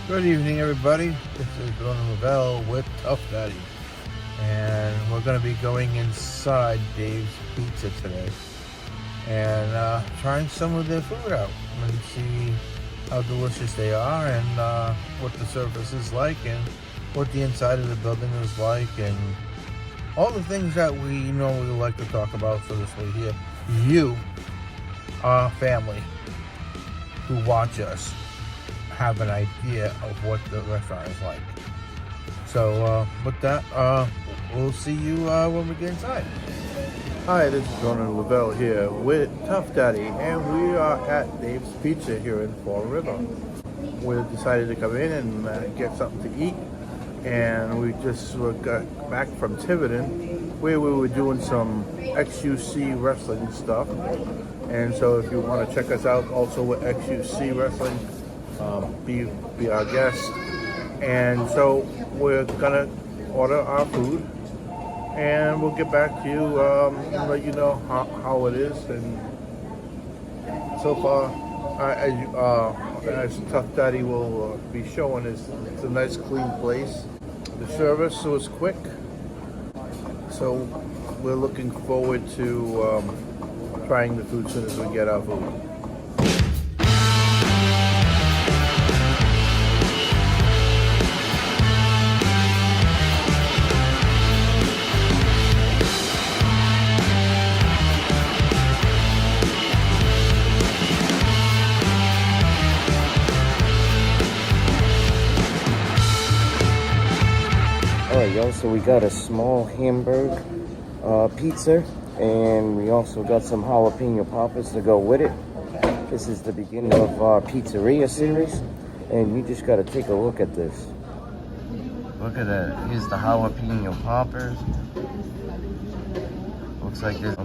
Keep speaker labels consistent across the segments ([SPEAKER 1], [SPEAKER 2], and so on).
[SPEAKER 1] Good evening, everybody. This is Luver with Tough Daddy, and we're going to be going inside Dave's Pizza today and trying some of their food out and see how delicious they are and what the surface is like and what the inside of the building is like and all the things that we normally like to talk about, so this way here you, our family who watch us, have an idea of what the restaurant is like. So with that, we'll see you when we get inside. Hi, this is Ronan Lavelle here with Tough Daddy, and we are at Dave's Pizza here in Fall River. We decided to come in and get something to eat, and we just got back from Tiverton, where we were doing some XUC wrestling stuff. And so if you want to check us out also with XUC Wrestling, be our guest. And so we're gonna order our food and we'll get back to you and let you know how it is. And so far, as Tough Daddy will be showing, it's a nice clean place. The service was quick, so we're looking forward to trying the food as soon as we get our food.
[SPEAKER 2] Alright y'all, so we got a small hamburger pizza, and we also got some jalapeno poppers to go with it. This is the beginning of our pizzeria series, and you just got to take a look at this. Look at that. Here's the jalapeno poppers. Looks like there's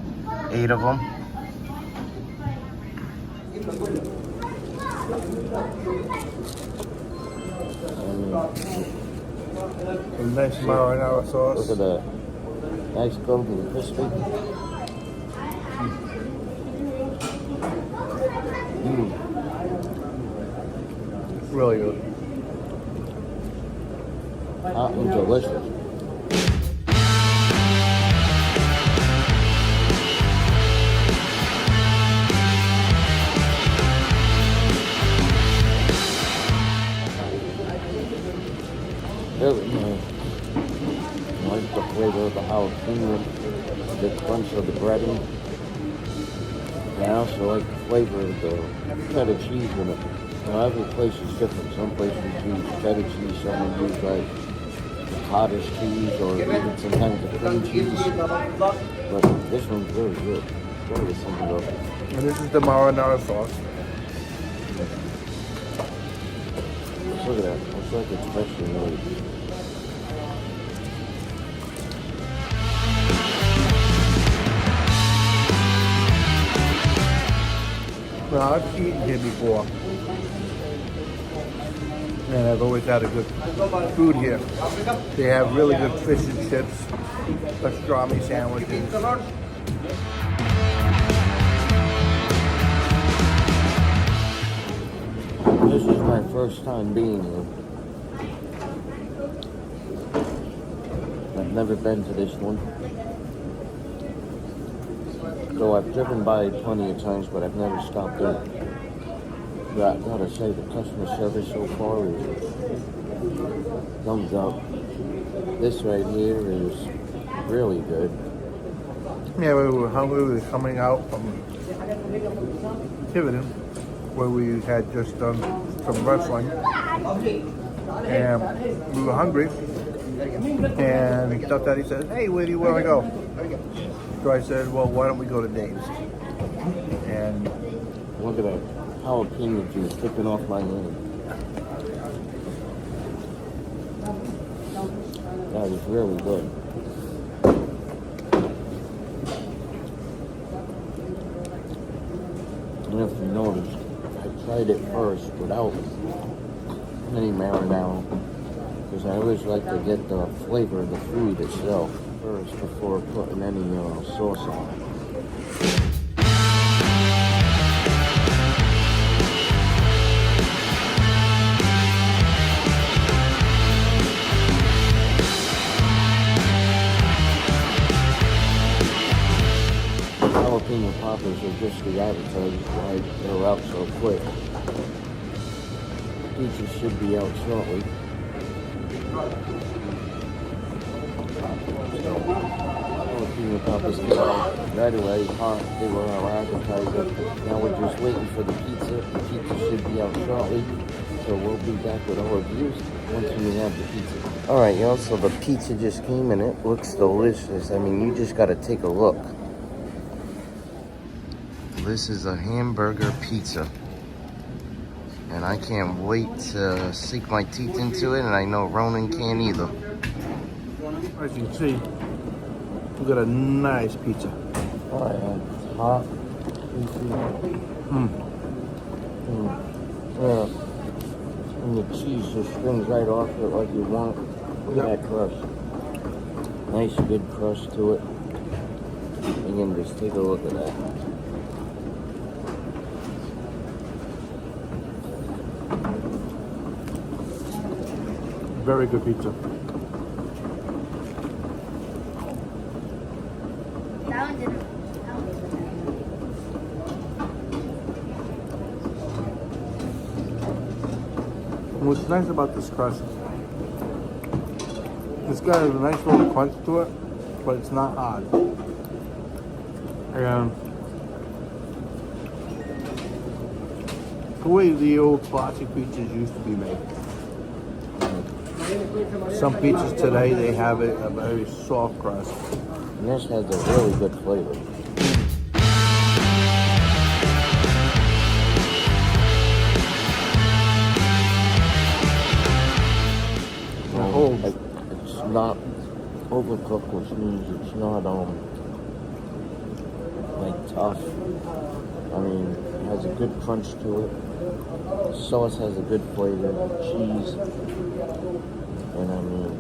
[SPEAKER 2] 8 of them.
[SPEAKER 1] Some nice marinara sauce.
[SPEAKER 2] Look at that. Nice golden and crispy.
[SPEAKER 1] Really good.
[SPEAKER 2] Hot and delicious. Really nice. I like the flavor of the jalapeno, the crunch of the breading. And I also like the flavor of the cheddar cheese in it. You know, every place is different. Some places use cheddar cheese, some use like cottage cheese, or even sometimes the cream cheese. But this one's really good. Very simple.
[SPEAKER 1] And this is the marinara sauce.
[SPEAKER 2] Look at that. It's like it's freshly made.
[SPEAKER 1] Well, I've eaten here before, and I've always had a good food here. They have really good fish and chips, pastrami sandwiches.
[SPEAKER 2] This is my first time being here. I've never been to this one. So I've driven by plenty of times, but I've never stopped there. But I gotta say, the customer service so far is thumbs up. This right here is really good.
[SPEAKER 1] Yeah, we were hungry. We were coming out from Tiverton, where we had just done some wrestling, and we were hungry. And Tough Daddy said, "Hey, where do you want to go?" So I said, "Well, why don't we go to Dave's?" And
[SPEAKER 2] Look at that jalapeno juice dripping off my hand. That is really good. And if you notice, I tried it first without any marinara, because I always like to get the flavor of the food itself first before putting any sauce on it. Timo poppers are just the advertisers why they're out so quick. Pizzas should be out shortly. Timo poppers came out right away, hot. They were our appetizer. Now we're just waiting for the pizza. The pizza should be out shortly. So we'll be back with our reviews once we have the pizza. Alright, y'all, so the pizza just came and it looks delicious. I mean, you just gotta take a look. This is a hamburger pizza. And I can't wait to sink my teeth into it, and I know Ronan can't either.
[SPEAKER 1] As you can see, we got a nice pizza.
[SPEAKER 2] Alright, it's hot. Yeah. And the cheese just springs right off it like you want. Look at that crust. Nice good crust to it. Again, just take a look at that.
[SPEAKER 1] Very good pizza. What's nice about this crust, it's got a nice little crunch to it, but it's not hard. And the way the old classic pizzas used to be made. Some pizzas today, they have a very soft crust.
[SPEAKER 2] And this has a really good flavor. It's not overcooked, which means it's not like tough. I mean, it has a good crunch to it. The sauce has a good flavor. The cheese, and I mean,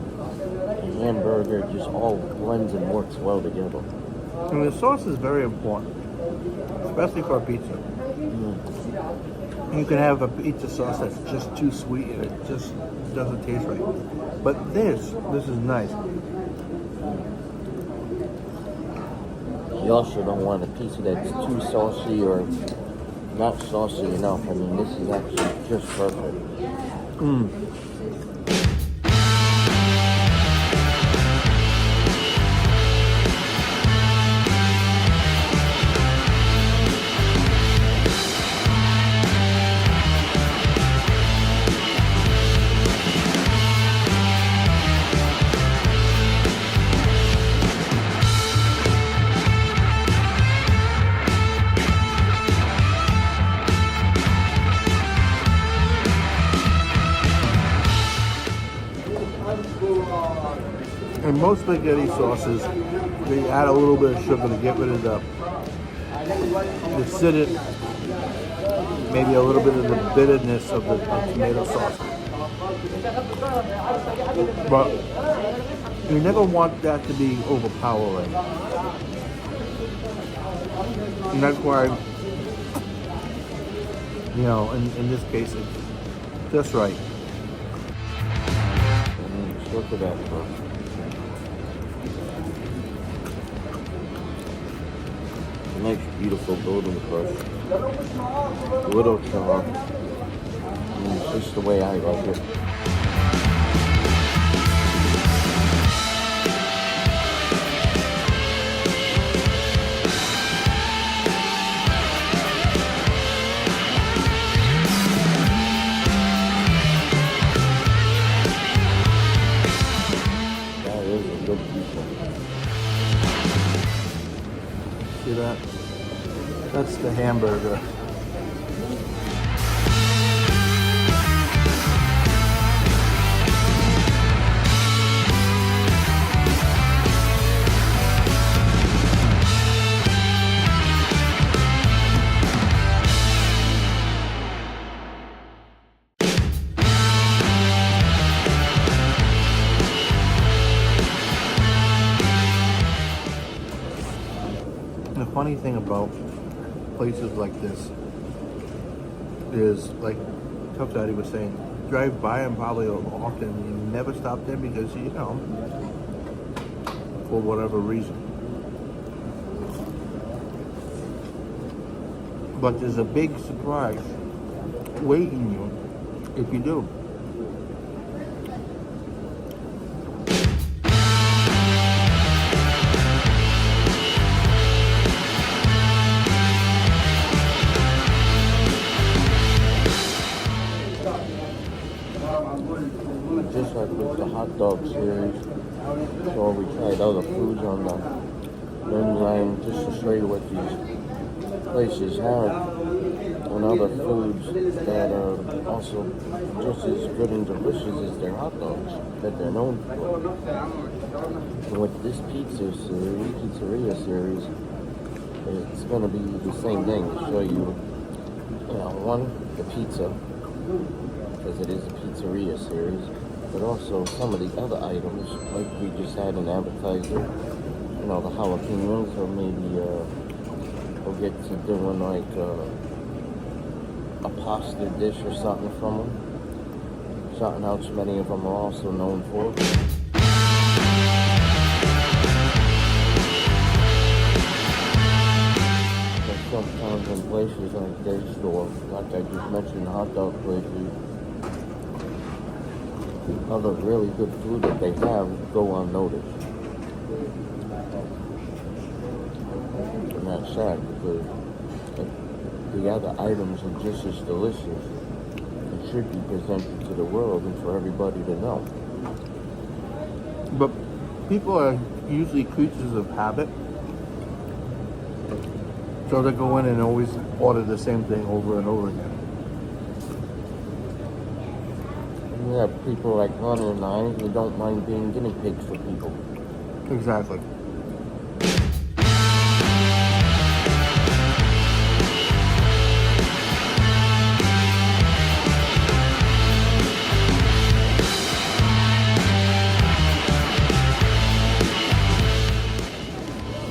[SPEAKER 2] the hamburger just all blends and works well together.
[SPEAKER 1] And the sauce is very important, especially for a pizza. You can have a pizza sauce that's just too sweet and it just doesn't taste right. But this is nice.
[SPEAKER 2] You also don't want a pizza that's too saucy or not saucy enough. I mean, this is actually just perfect.
[SPEAKER 1] In most spaghetti sauces, they add a little bit of sugar to get rid of the acidity, maybe a little bit of the bitterness of the tomato sauce. But you never want that to be overpowering. And that's why, you know, in this case, it's just right.
[SPEAKER 2] Look at that crust. Nice, beautiful golden crust. A little char. It's just the way I like it. That is a good pizza.
[SPEAKER 1] See that? That's the hamburger. The funny thing about places like this is, like Tough Daddy was saying, drive by them probably often and you never stop there because, you know, for whatever reason. But there's a big surprise waiting you if you do.
[SPEAKER 2] Just like with the hot dog series, so we tried other foods on the menu line just to show you what these places have, and other foods that are also just as good and delicious as their hot dogs that they're known for. And with this pizzeria series, it's going to be the same thing to show you, one, the pizza, because it is a pizzeria series, but also some of the other items, like we just had an appetizer, the jalapenos, or maybe we'll get to doing like a pasta dish or something from them. Something else many of them are also known for. But sometimes in places like this, or like I just mentioned, hot dog places, other really good food that they have go unnoticed. And that's sad because the other items are just as delicious and should be presented to the world and for everybody to know.
[SPEAKER 1] But people are usually creatures of habit. So they go in and always order the same thing over and over again.
[SPEAKER 2] You have people like Ronnie and I who don't mind being guinea pigs for people.
[SPEAKER 1] Exactly.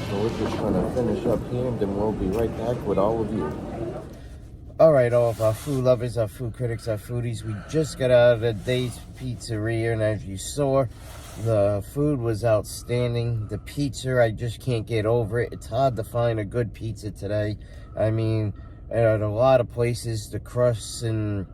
[SPEAKER 2] So we're just going to finish up here and then we'll be right back with all of you.
[SPEAKER 3] All right, all of our food lovers, our food critics, our foodies, we just got out of the Dave's Pizzeria, and as you saw, the food was outstanding. The pizza, I just can't get over it. It's hard to find a good pizza today. I mean, at a lot of places, the crusts and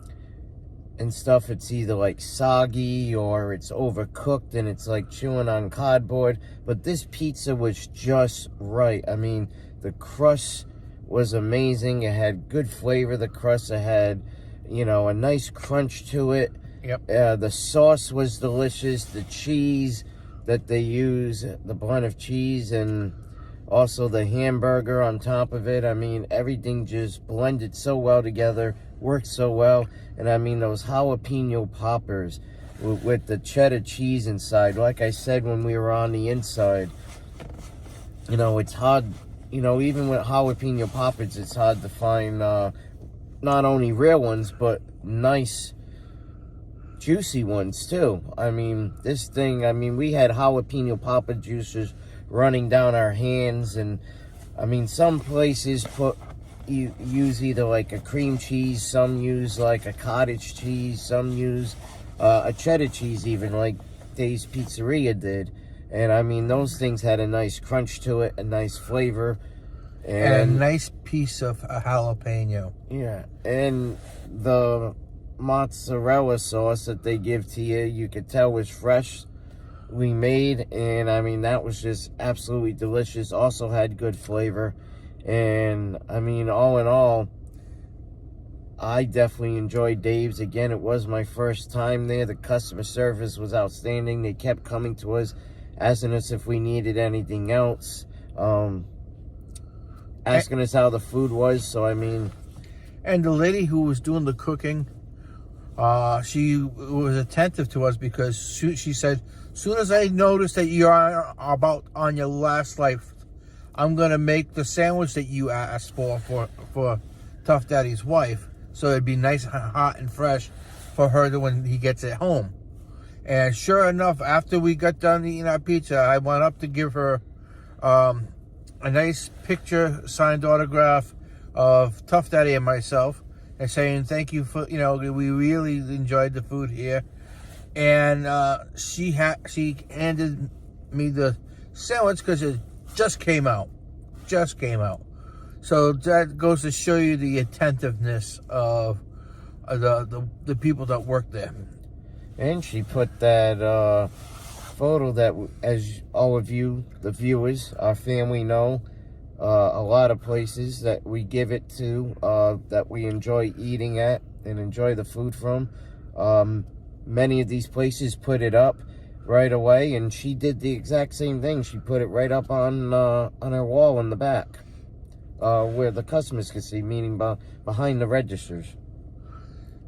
[SPEAKER 3] stuff, it's either like soggy or it's overcooked and it's like chewing on cardboard. But this pizza was just right. I mean, the crust was amazing. It had good flavor. The crust, it had, a nice crunch to it.
[SPEAKER 1] Yep.
[SPEAKER 3] The sauce was delicious. The cheese that they use, the blend of cheese and also the hamburger on top of it. I mean, everything just blended so well together, worked so well. And I mean, those jalapeno poppers with the cheddar cheese inside. Like I said when we were on the inside, it's hard. Even with jalapeno poppers, it's hard to find not only real ones, but nice, juicy ones, too. I mean, this thing, we had jalapeno popper juices running down our hands. And, some places use either like a cream cheese, some use like a cottage cheese, some use a cheddar cheese even, like Dave's Pizzeria did. And those things had a nice crunch to it, a nice flavor.
[SPEAKER 1] And a nice piece of jalapeno.
[SPEAKER 3] Yeah. And the mozzarella sauce that they give to you, you could tell was fresh, made. And that was just absolutely delicious. Also had good flavor. And all in all, I definitely enjoyed Dave's. Again, it was my first time there. The customer service was outstanding. They kept coming to us, asking us if we needed anything else, asking us how the food was. So
[SPEAKER 1] and the lady who was doing the cooking, she was attentive to us because she said, soon as I noticed that you're about on your last life, I'm gonna make the sandwich that you asked for Tough Daddy's wife, so it'd be nice, hot, and fresh for her when he gets it home. And sure enough, after we got done eating our pizza, I went up to give her a nice picture, signed autograph of Tough Daddy and myself, and saying thank you for, we really enjoyed the food here. And she handed me the sandwich because it just came out. So that goes to show you the attentiveness of the people that work there.
[SPEAKER 3] And she put that photo that, as all of you, the viewers, our family know, a lot of places that we give it to, that we enjoy eating at and enjoy the food from. Many of these places put it up right away, and she did the exact same thing. She put it right up on her wall in the back, where the customers could see, meaning behind the registers.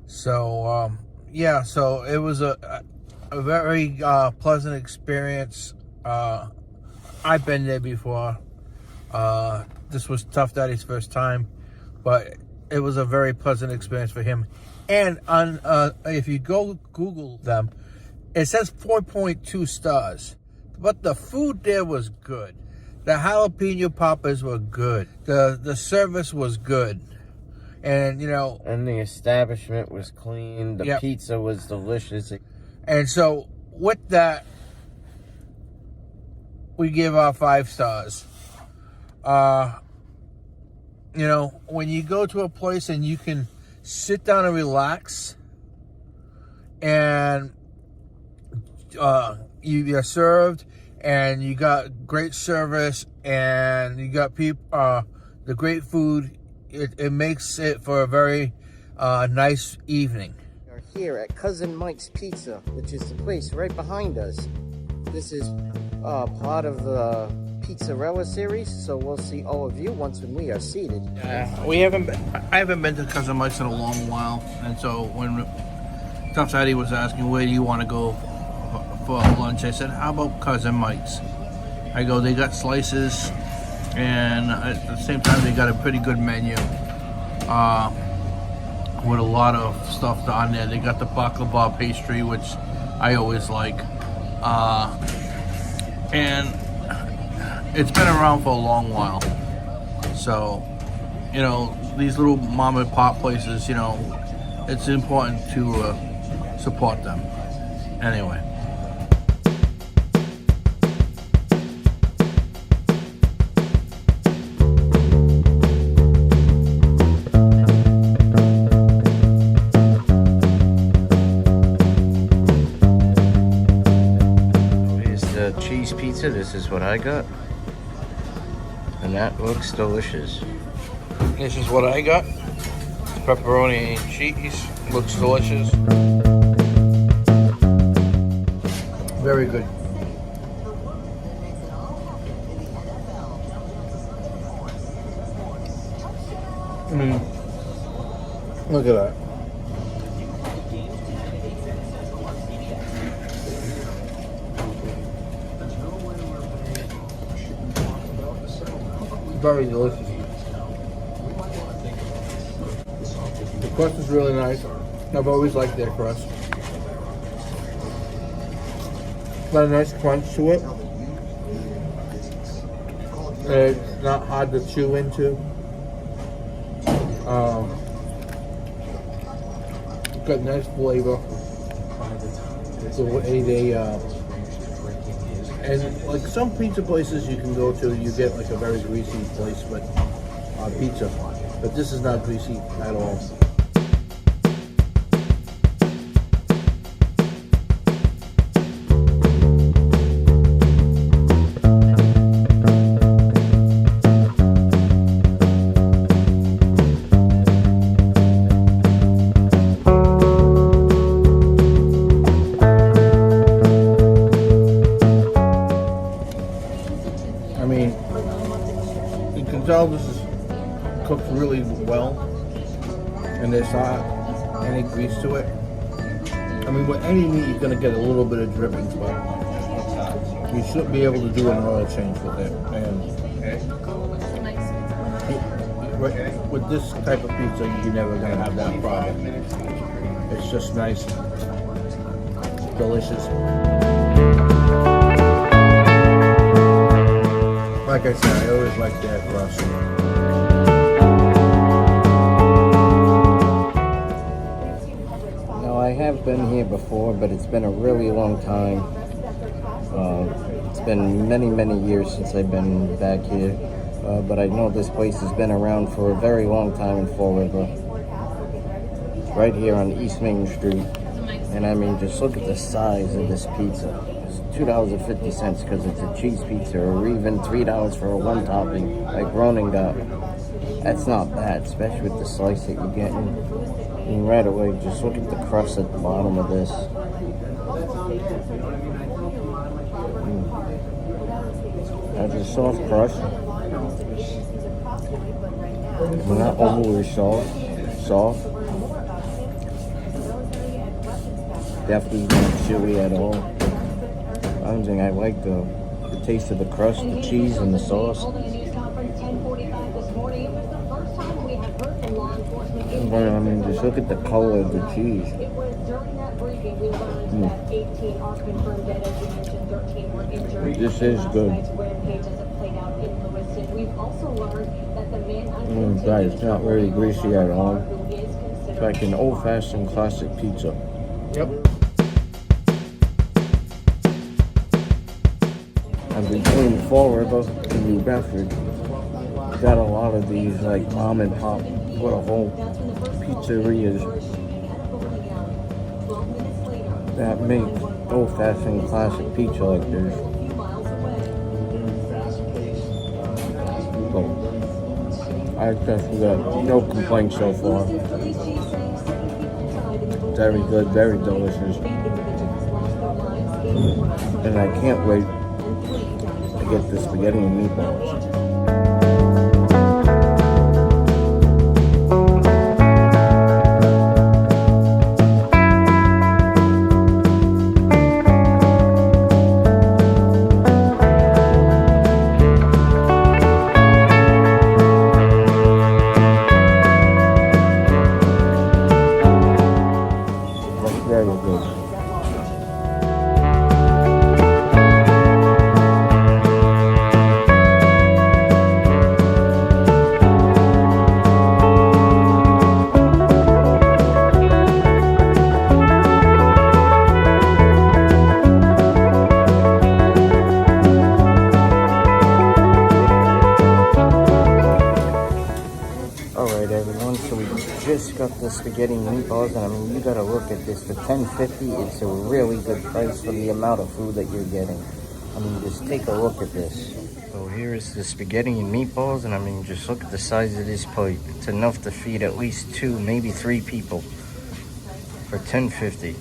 [SPEAKER 1] So yeah, so it was a very pleasant experience. I've been there before. This was Tough Daddy's first time, but it was a very pleasant experience for him. And on if you go Google them, it says 4.2 stars, but the food there was good. The jalapeno poppers were good. The service was good, and
[SPEAKER 3] and the establishment was clean. The pizza was delicious.
[SPEAKER 1] And so with that, we give our 5 stars. When you go to a place and you can sit down and relax, and you're served, and you got great service, and you got the great food, it makes it for a very nice evening.
[SPEAKER 3] We're here at Cousin Mike's Pizza, which is the place right behind us. This is part of the Pizzarella series, so we'll see all of you once when we are seated.
[SPEAKER 1] I haven't been to Cousin Mike's in a long while, and so when Tough Daddy was asking where do you want to go for lunch, I said, how about Cousin Mike's? I go, they got slices, and at the same time they got a pretty good menu with a lot of stuff on there. They got the baklava pastry, which I always like, and it's been around for a long while. So, these little mom and pop places, it's important to support them. Anyway.
[SPEAKER 3] Here's the cheese pizza. This is what I got. And that looks delicious.
[SPEAKER 1] This is what I got. Pepperoni and cheese. Looks delicious. Very good. Look at that. Very delicious. The crust is really nice. I've always liked their crust. Got a nice crunch to it. It's not hard to chew into. Got nice flavor. And like some pizza places you can go to, you get like a very greasy place with pizza, but this is not greasy at all. You can tell this is cooked really well, and there's not any grease to it. I mean, with any meat, you're going to get a little bit of drippings, but you should be able to do an oil change with it. And with this type of pizza, you're never going to have that problem. It's just nice, delicious. Like I said, I always like their crust.
[SPEAKER 3] Now, I have been here before, but it's been a really long time. It's been many, many years since I've been back here. but I know this place has been around for a very long time in Fall River. Right here on East Main Street. And I mean, just look at the size of this pizza. It's $2.50 because it's a cheese pizza, or even $3 for a one topping like Ronan got. That's not bad, especially with the slice that you're getting. I mean, right away, just look at the crust at the bottom of this. That's a soft crust. Not overly soft. Definitely not chewy at all. I'm saying I like the taste of the crust, the cheese, and the sauce. But I mean, just look at the color of the cheese. This is good. Guys, it's not very greasy at all. It's like an old-fashioned classic pizza.
[SPEAKER 1] Yep.
[SPEAKER 3] And between Fall River and New Bedford, got a lot of these like mom and pop little pizzerias that make old-fashioned classic pizza like this. So I definitely got no complaints so far. Very good, very delicious. And I can't wait to get the spaghetti and meatballs. Very good. Alright everyone, so we just got the spaghetti and meatballs, and I mean, you gotta look at this. For $10.50, it's a really good price for the amount of food that you're getting. I mean, just take a look at this. So here is the spaghetti and meatballs, and I mean, just look at the size of this plate. It's enough to feed at least 2, maybe 3 people for $10.50.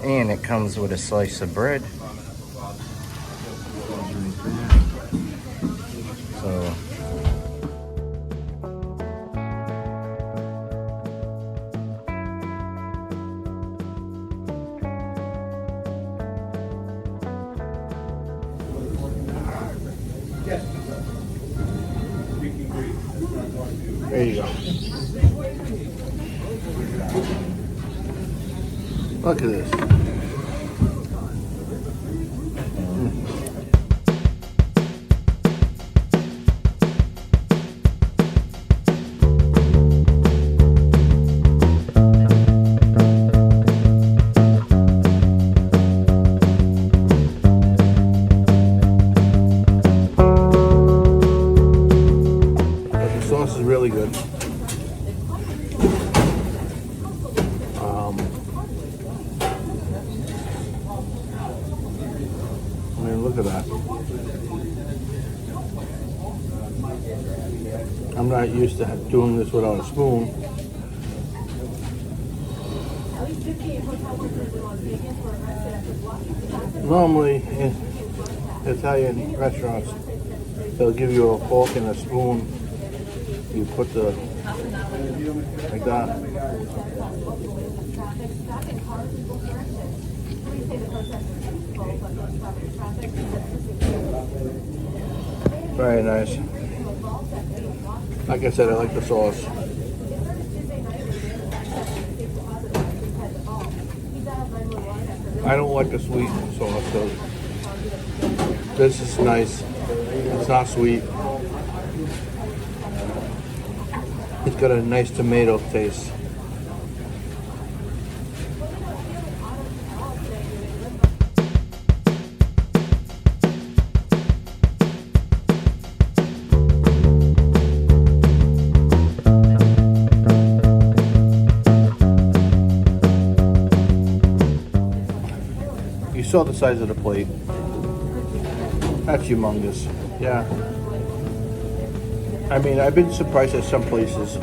[SPEAKER 3] And it comes with a slice of bread. So there you go.
[SPEAKER 1] Look at this. The sauce is really good. I mean, look at that. I'm not used to doing this without a spoon. Normally, in Italian restaurants, they'll give you a fork and a spoon. You put the, like that. Very nice. Like I said, I like the sauce. I don't like the sweet sauce, so this is nice. It's not sweet. It's got a nice tomato taste. saw the size of the plate. That's humongous. Yeah. I mean, I've been surprised at some places,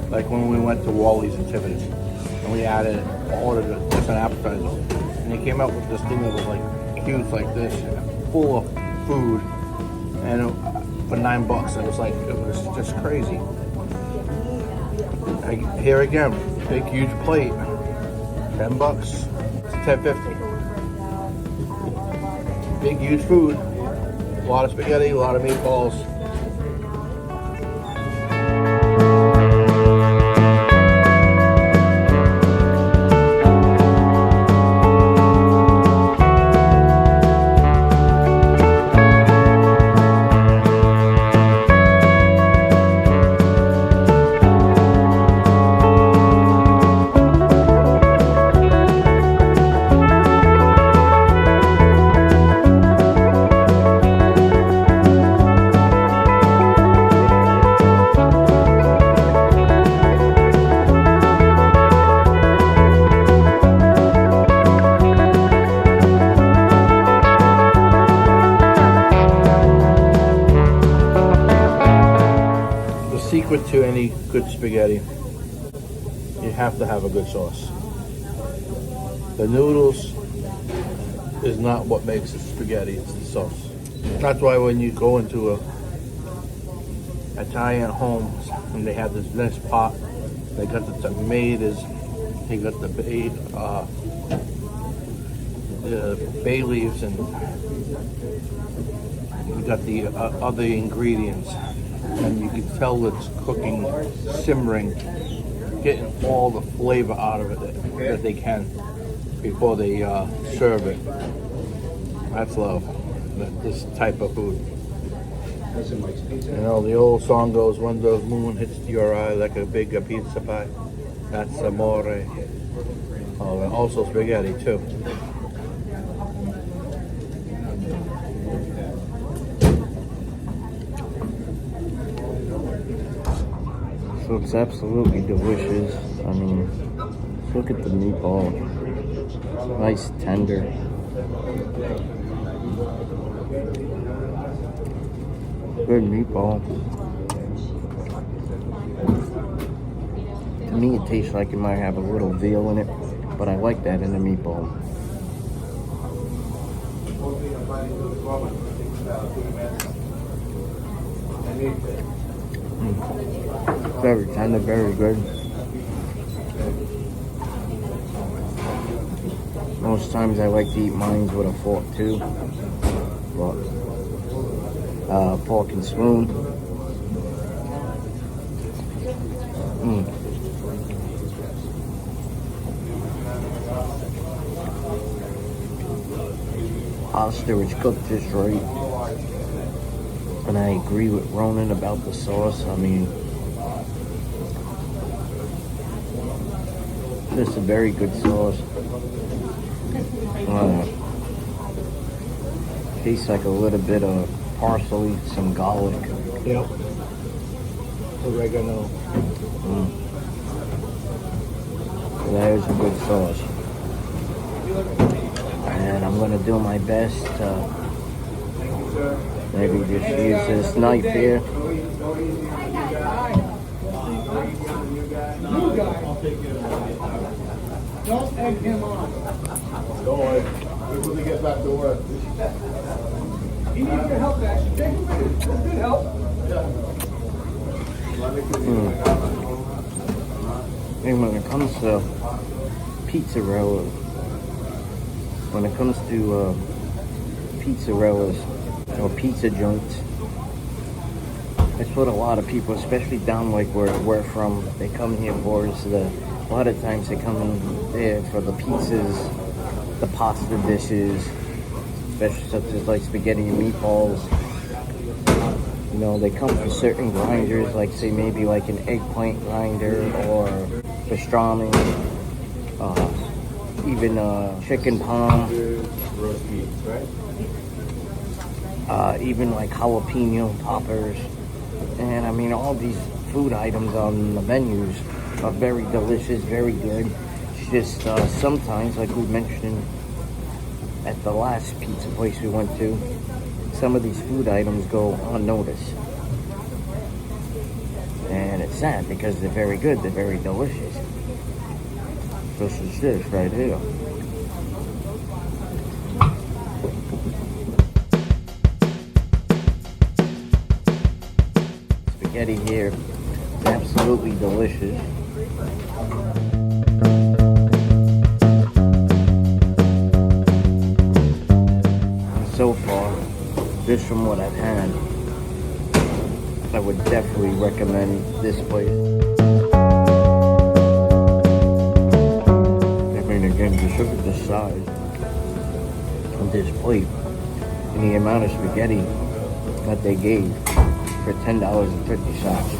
[SPEAKER 1] like when we went to Wally's in Tiverton, and we ordered just an appetizer, and they came out with this thing that was like huge, like this, full of food, and for $9, it was just crazy. Here again, big huge plate, $10, it's $10.50. Big huge food, a lot of spaghetti, a lot of meatballs. Secret to any good spaghetti, you have to have a good sauce. The noodles is not what makes it spaghetti, it's the sauce. That's why when you go into a Italian home and they have this nice pot, they got the tomatoes, they got the bay leaves, and you got the other ingredients. And you can tell it's cooking, simmering, getting all the flavor out of it that they can before they serve it. That's love, this type of food. You know, the old song goes, when the moon hits your eye like a big pizza pie, that's amore. Oh, and also spaghetti too.
[SPEAKER 2] So it's absolutely delicious. I mean, look at the meatball. Nice, tender. Good meatball. To me, it tastes like it might have a little veal in it, but I like that in the meatball. Very tender, very good. Most times I like to eat mine with a fork too, but fork and spoon. Pasta is cooked just right. And I agree with Ronan about the sauce. I mean, this is a very good sauce. Tastes like a little bit of parsley, some garlic.
[SPEAKER 1] Yep. Oregano.
[SPEAKER 2] That is a good sauce. And I'm going to do my best to maybe just use this knife here.
[SPEAKER 4] Don't egg him on. Don't worry. Wait till he gets back to work. He needs your help, actually. Take a minute. That's good help.
[SPEAKER 2] And when it comes to pizzarella, when it comes to pizzarellas or pizza joints, that's what a lot of people, especially down like where we're from, they come here for is a lot of times they come in there for the pizzas, the pasta dishes, especially such as like spaghetti and meatballs. You know, they come for certain grinders, like say maybe like an eggplant grinder or pastrami, even chicken palm, even like jalapeno poppers. And I mean, all these food items on the menus are very delicious, very good. It's just sometimes, like we mentioned at the last pizza place we went to, some of these food items go unnoticed. And it's sad because they're very good, they're very delicious. This is this right here. Spaghetti here is absolutely delicious. So far, just from what I've had, I would definitely recommend this place. I mean, again, just look at the size of this plate and the amount of spaghetti that they gave for $10.50.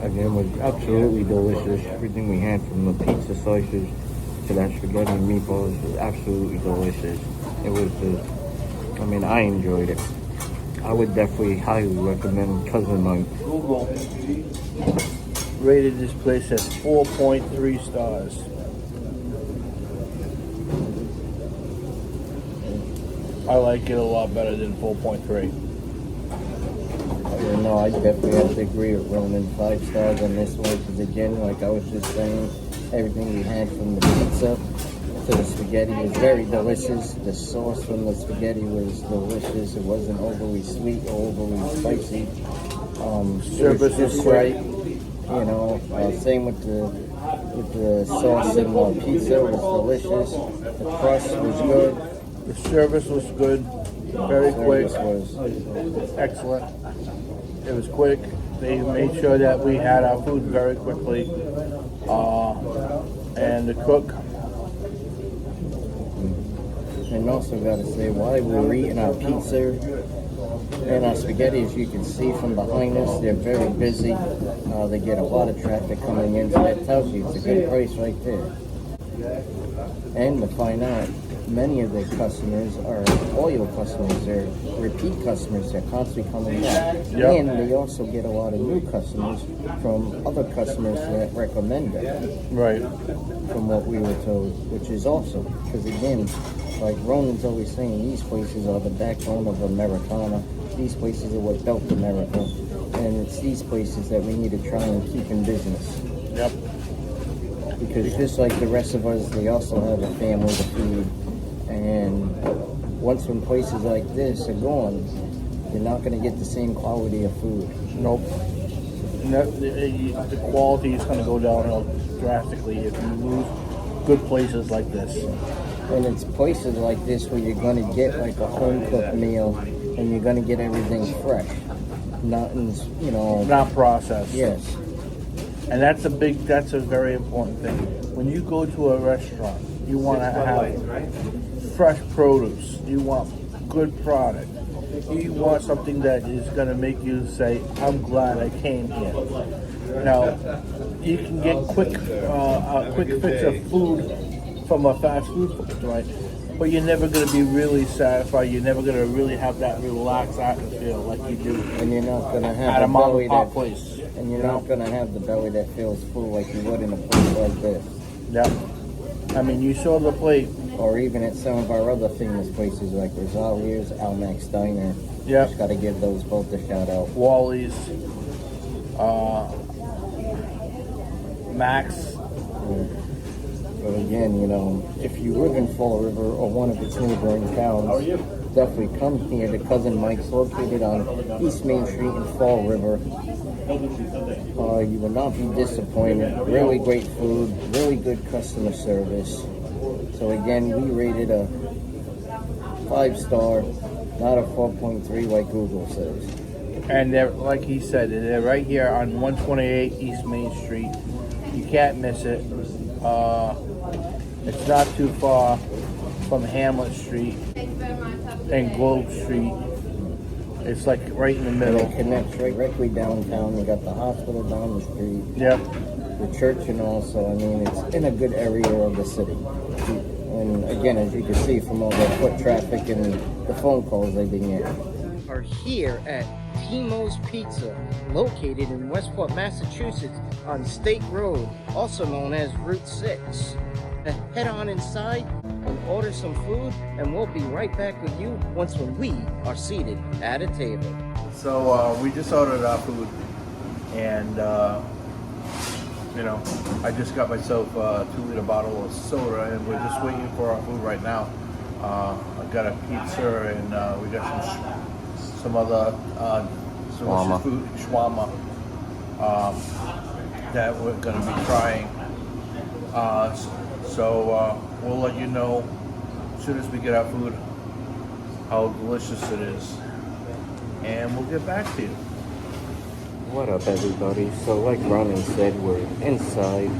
[SPEAKER 2] Again, was absolutely delicious. Everything we had, from the pizza slices to that spaghetti and meatballs, was absolutely delicious. It was just, I mean, I enjoyed it. I would definitely highly recommend Cousin Mike.
[SPEAKER 4] Google rated this place at 4.3 stars. I like it a lot better than 4.3.
[SPEAKER 2] No, I definitely have to agree with Ronan. 5 stars on this one, because again, like I was just saying, everything we had from the pizza to the spaghetti was very delicious. The sauce from the spaghetti was delicious. It wasn't overly sweet or overly spicy.
[SPEAKER 4] Service
[SPEAKER 2] was just right. You know, same with the sauce in the pizza. It was delicious. The crust was good.
[SPEAKER 4] The service was good. Very quick.
[SPEAKER 2] Was
[SPEAKER 4] excellent. It was quick. They made sure that we had our food very quickly. And the cook.
[SPEAKER 2] And also got to say, while we were eating our pizza and our spaghetti, as you can see from behind us, they're very busy. They get a lot of traffic coming in, so that tells you it's a good price right there. And to find out, many of the customers are loyal customers. They're repeat customers. They're constantly coming back.
[SPEAKER 4] Yep.
[SPEAKER 2] And they also get a lot of new customers from other customers that recommend it.
[SPEAKER 4] Right.
[SPEAKER 2] From what we were told, which is awesome. Because again, like Ronan's always saying, these places are the backbone of Americana. These places are what built America. And it's these places that we need to try and keep in business.
[SPEAKER 4] Yep.
[SPEAKER 2] Because just like the rest of us, they also have a family to feed. And once when places like this are gone, you're not going to get the same quality of food.
[SPEAKER 4] Nope. The quality is going to go downhill drastically if you lose good places like this.
[SPEAKER 2] And it's places like this where you're going to get like a home-cooked meal, and you're going to get everything fresh. Not,
[SPEAKER 4] not processed.
[SPEAKER 2] Yes.
[SPEAKER 4] And that's a very important thing. When you go to a restaurant, you want to have fresh produce. You want good product. You want something that is going to make you say, I'm glad I came here. Now, you can get a quick fix of food from a fast food place, right? but you're never gonna be really satisfied. You're never gonna really have that relaxed atmosphere like you do
[SPEAKER 2] And you're not gonna
[SPEAKER 4] at
[SPEAKER 2] have
[SPEAKER 4] a
[SPEAKER 2] the
[SPEAKER 4] mom
[SPEAKER 2] belly
[SPEAKER 4] and pop
[SPEAKER 2] that,
[SPEAKER 4] place.
[SPEAKER 2] and you're not gonna have the belly that feels full like you would in a place like this,
[SPEAKER 4] Yeah. I mean, you saw the plate.
[SPEAKER 2] or even at some of our other famous places like Rosalia's, Almack's Diner.
[SPEAKER 4] Yeah.
[SPEAKER 2] Just gotta give those both a shout out.
[SPEAKER 4] Wally's, Max.
[SPEAKER 2] But again, you know, if you live in Fall River or one of its neighboring towns, definitely come here to Cousin Mike's, located on East Main Street in Fall River. You will not be disappointed. Really great food, really good customer service. So again, we rated a 5-star, not a 4.3 like Google says.
[SPEAKER 4] And they're, like he said, they're right here on 128 East Main Street. You can't miss it. It's not too far from Hamlet Street and Globe Street. It's like right in the
[SPEAKER 2] And
[SPEAKER 4] middle.
[SPEAKER 2] it connects right directly downtown. You got the hospital down the street,
[SPEAKER 4] Yep.
[SPEAKER 2] the church, and also, I mean, it's in a good area of the city. And again, as you can see from all the foot traffic and the phone calls they've been getting.
[SPEAKER 3] Are here at Timo's Pizza, located in Westport, Massachusetts on State Road, also known as Route 6. Head on inside and order some food, and we'll be right back with you when we are seated at a table.
[SPEAKER 4] So we just ordered our food, and you know, I just got myself a 2-liter bottle of soda, and we're just waiting for our food right now. I got a pizza, and we got some other delicious food, shawarma, that we're going to be trying. So we'll let you know as soon as we get our food how delicious it is, and we'll get back to you.
[SPEAKER 2] What up, everybody? So like Ronan said, we're inside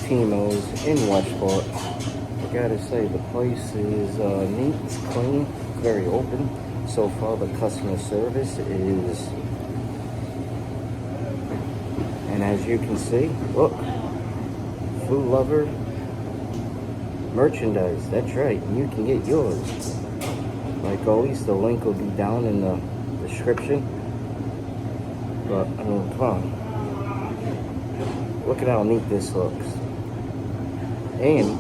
[SPEAKER 2] Timo's in Westport. I gotta say, the place is neat, it's clean, very open. So far, the customer service is, and as you can see, look, food lover merchandise. That's right, you can get yours. Like always, the link will be down in the description. But I mean, come on, look at how neat this looks. And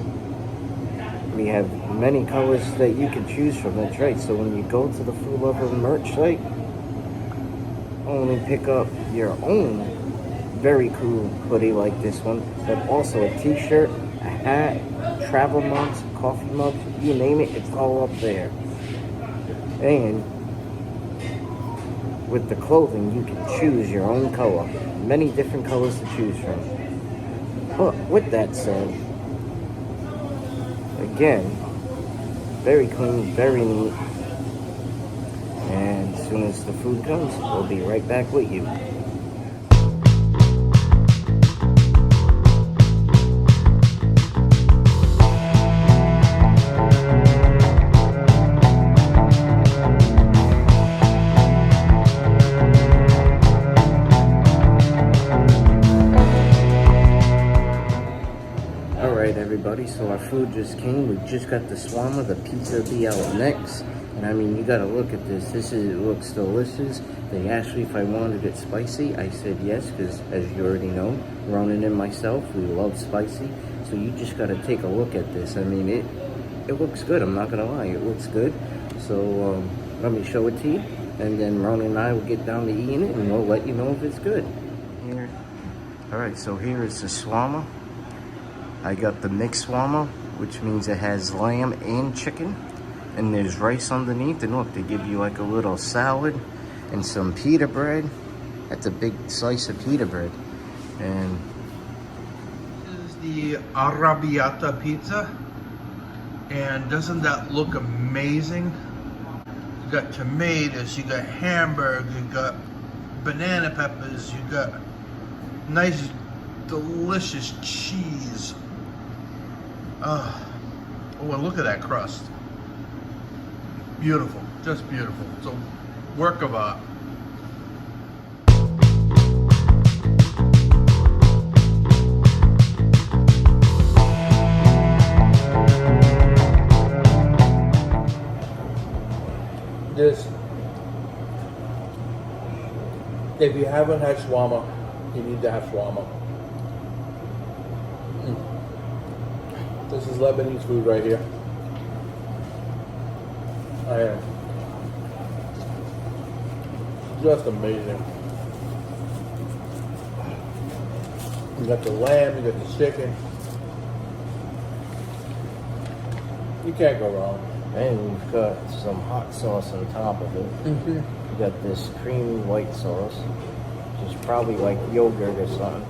[SPEAKER 2] we have many colors that you can choose from. That's right. So when you go to the Food Lover merch site, only pick up your own very cool hoodie like this one, but also a t-shirt, a hat, travel mugs, coffee mugs, you name it, it's all up there. And with the clothing, you can choose your own color. Many different colors to choose from. But with that said, again, very clean, very neat. And as soon as the food comes, we'll be right back with you. Everybody, so our food just came. We just got the shawarma. The pizza will be out next. And I mean, you gotta look at this. It looks delicious. They asked me if I wanted it spicy. I said yes, because as you already know, Ronan and myself, we love spicy. So you just gotta take a look at this. I mean, it looks good. I'm not gonna lie, it looks good. So let me show it to you, and then Ronan and I will get down to eating it, and we'll let you know if it's good. Here. All right, so here is the shawarma. I got the mixed shawarma, which means it has lamb and chicken, and there's rice underneath. And look, they give you like a little salad and some pita bread. That's a big slice of pita bread. And
[SPEAKER 1] This is the arrabbiata pizza, and doesn't that look amazing? You got tomatoes, you got hamburger, you got banana peppers, you got nice delicious cheese. Oh, and look at that crust. Beautiful, just beautiful. It's a work of art. If you haven't had shawarma, you need to have shawarma. This is Lebanese food right here. I am just amazing. You got the lamb, you got the chicken. You can't go wrong.
[SPEAKER 3] And we've got some hot sauce on top of it.
[SPEAKER 1] Mm-hmm.
[SPEAKER 3] We got this creamy white sauce, which is probably like yogurt or something.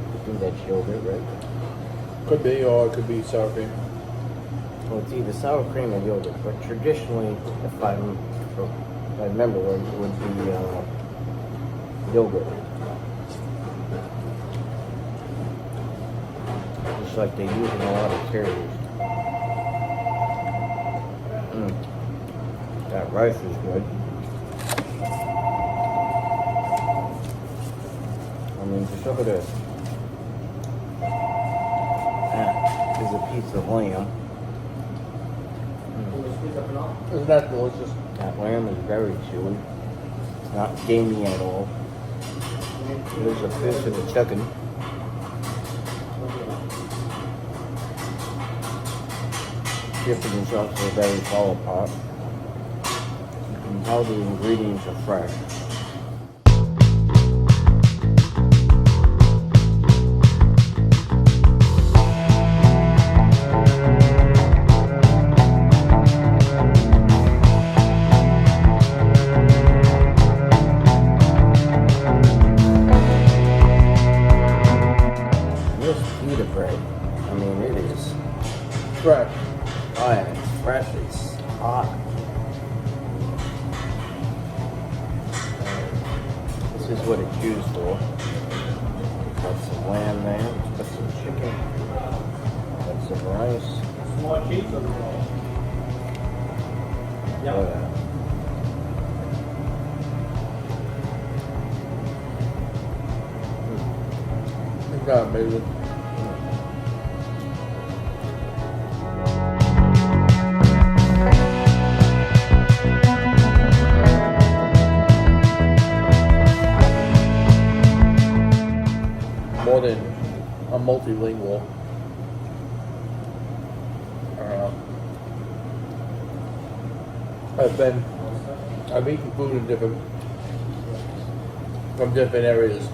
[SPEAKER 3] I think that's yogurt, right?
[SPEAKER 1] Could be, or it could be sour cream.
[SPEAKER 3] Well, it's either sour cream or yogurt, but traditionally, if I remember right, it would be yogurt. Just like they use in a lot of curries. That rice is good. I mean, just look at this. That is a piece of lamb.
[SPEAKER 1] Isn't that delicious?
[SPEAKER 3] That lamb is very chewy. It's not gamey at all. There's a piece of the chicken. Chicken is also very fall apart. You can tell the ingredients are fresh. This pita bread, I mean, it is
[SPEAKER 1] Fresh.
[SPEAKER 3] oh, and it's fresh, it's hot. This is what it's used for. Got some lamb there, got some chicken, got some rice.
[SPEAKER 5] More cheese on the roll. Yeah.
[SPEAKER 1] It's not amazing. More than a multilingual. I've eaten food in from different areas.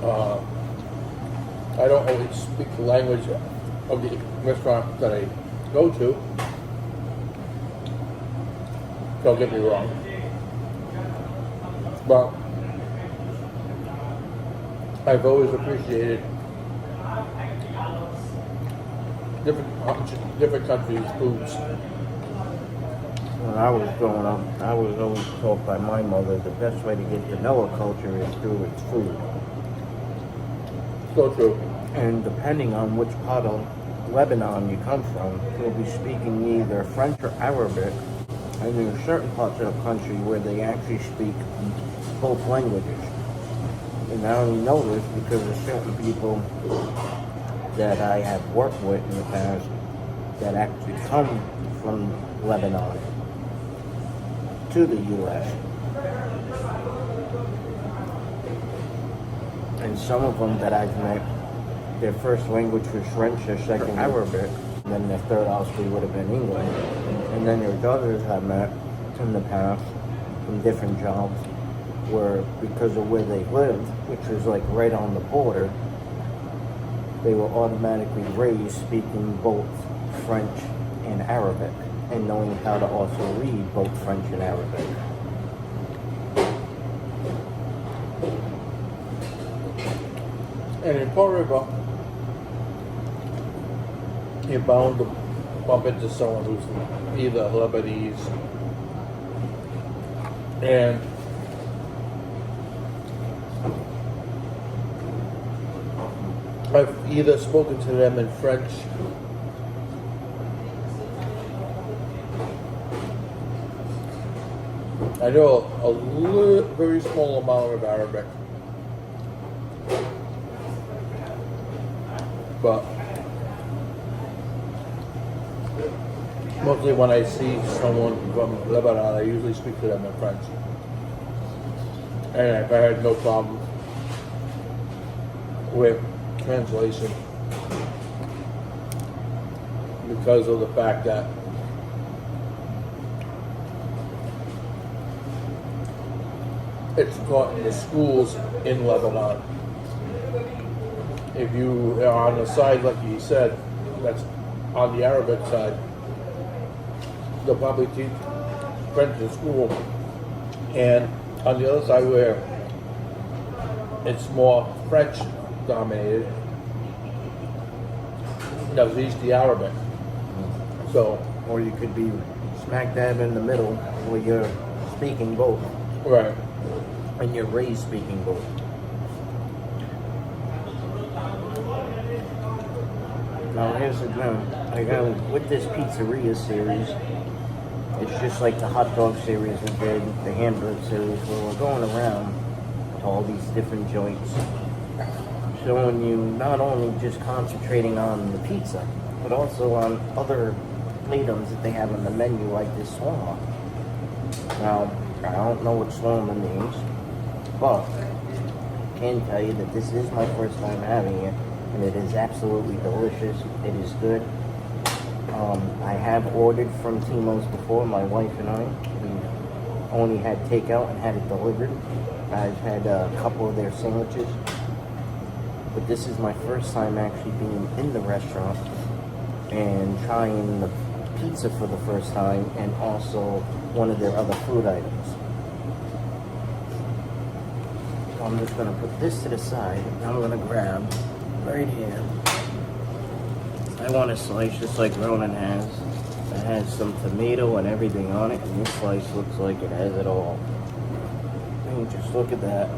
[SPEAKER 1] I don't always speak the language of the restaurant that I go to. Don't get me wrong. But I've always appreciated different countries' foods.
[SPEAKER 3] When I was growing up, I was always taught by my mother the best way to get to know a culture is through its food.
[SPEAKER 1] So true.
[SPEAKER 3] And depending on which part of Lebanon you come from, you'll be speaking either French or Arabic. And there are certain parts of the country where they actually speak both languages. And I only know this because of certain people that I have worked with in the past that actually come from Lebanon to the U.S. And some of them that I've met, their first language was French, their second Arabic, and then their third obviously would have been English. And then there's others I met in the past from different jobs where, because of where they lived, which was like right on the border, they were automatically raised speaking both French and Arabic, and knowing how to also read both French and Arabic.
[SPEAKER 1] And in Fall River, you're bound to bump into someone who's either Lebanese and I've either spoken to them in French I know a very small amount of Arabic, but Mostly when I see someone from Lebanon, I usually speak to them in French. And I had no problem with translation because of the fact that it's taught in the schools in Lebanon. If you are on the side, like you said, that's on the Arabic side, they'll probably teach French in school. And on the other side where it's more French dominated, they'll teach the Arabic. So,
[SPEAKER 3] Or you could be smack dab in the middle where you're speaking both.
[SPEAKER 1] right.
[SPEAKER 3] And you're raised speaking both. Now here's the thing. With this pizzeria series, it's just like the hot dog series we did, the hamburger series, where we're going around to all these different joints, showing you not only just concentrating on the pizza, but also on other items that they have on the menu, like this shawarma. Now, I don't know what shawarma means, but I can tell you that this is my first time having it, and it is absolutely delicious. It is good. I have ordered from Timo's before, my wife and I. We only had takeout and had it delivered. I've had a couple of their sandwiches, but this is my first time actually being in the restaurant and trying the pizza for the first time, and also one of their other food items. So I'm just gonna put this to the side, and I'm gonna grab right here. I want a slice just like Ronan has. That has some tomato and everything on it, and this slice looks like it has it all. I mean, just look at that.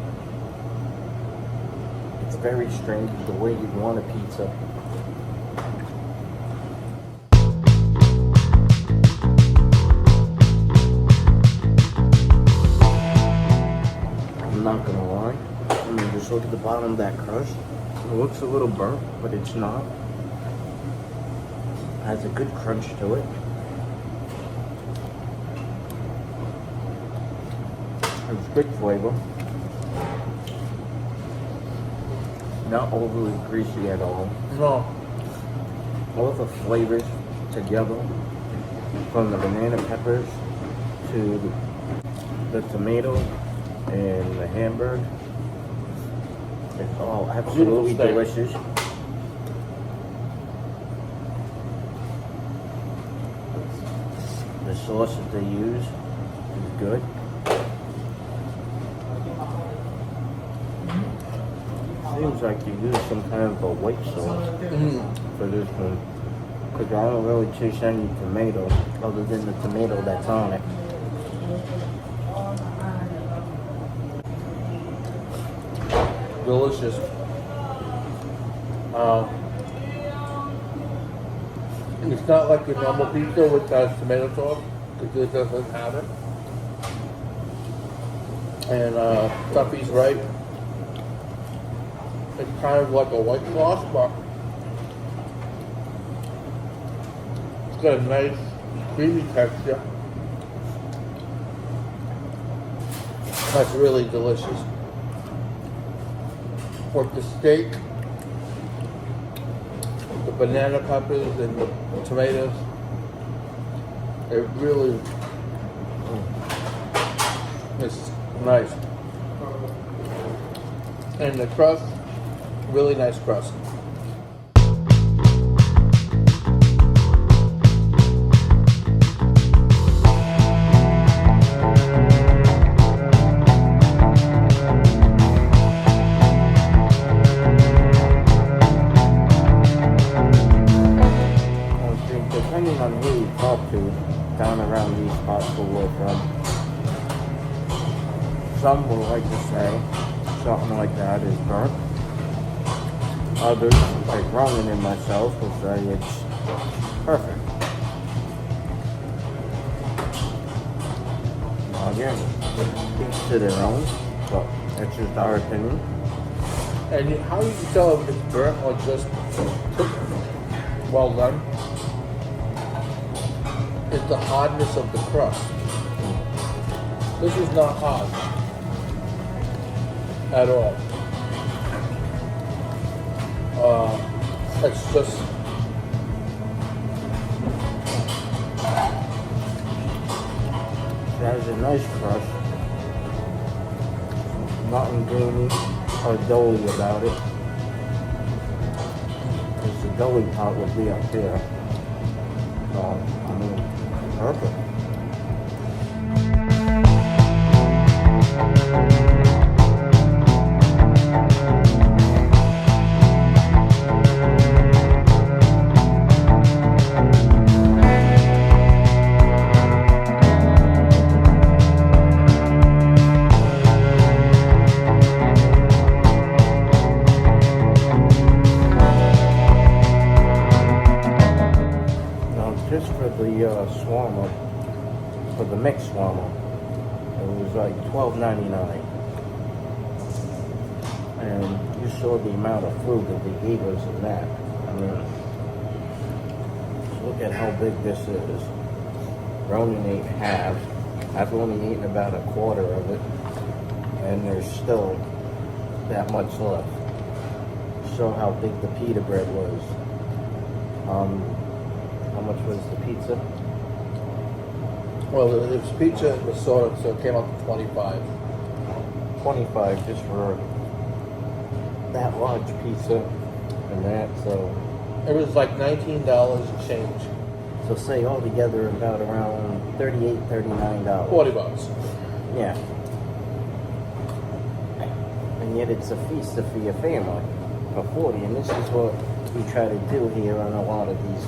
[SPEAKER 3] It's very strange the way you want a pizza. I'm not gonna lie. I mean, just look at the bottom of that crust. It looks a little burnt, but it's not. It has a good crunch to it. It's good flavor. Not overly greasy at all.
[SPEAKER 1] No.
[SPEAKER 3] All the flavors together, from the banana peppers to the tomato and the hamburger, it's all absolutely delicious. The sauce that they use is good. Seems like you use some kind of a white sauce for this one, because I don't really taste any tomato other than the tomato that's on it.
[SPEAKER 1] Delicious. It's not like your normal pizza with tomato sauce, because it doesn't have it. And Duffy's right. It's kind of like a white sauce, but it's got a nice creamy texture. That's really delicious. With the steak, the banana peppers and the tomatoes, it really is nice. And the crust, really nice crust.
[SPEAKER 3] Depending on who you talk to down around these spots where we're from, some will like to say something like that is burnt. Others, like Ronan and myself, will say it's perfect. Now again, each to their own, but that's just our opinion.
[SPEAKER 1] And how do you tell if it's burnt or just cooked well done? is the hardness of the crust. This is not hard at all. It's just
[SPEAKER 2] It has a nice crust. Nothing gamey or doughy about it. Because the doughy part would be up there. So, I mean, perfect. Just for the shawarma, for the mixed shawarma, it was like $12.99. And you saw the amount of food that they gave us in that. I mean, look at how big this is. Ronan ate half. I've only eaten about a quarter of it. And there's still that much left. Show how big the pita bread was. How much was the pizza?
[SPEAKER 1] well, it was pizza and risotto, so it came up to 25.
[SPEAKER 2] 25 just for that large pizza and that, so
[SPEAKER 1] It was like $19 and change.
[SPEAKER 2] so say altogether about around $38, $39.
[SPEAKER 1] $40.
[SPEAKER 2] Yeah. And yet it's a feast for your family for 40, and this is what we try to do here on a lot of these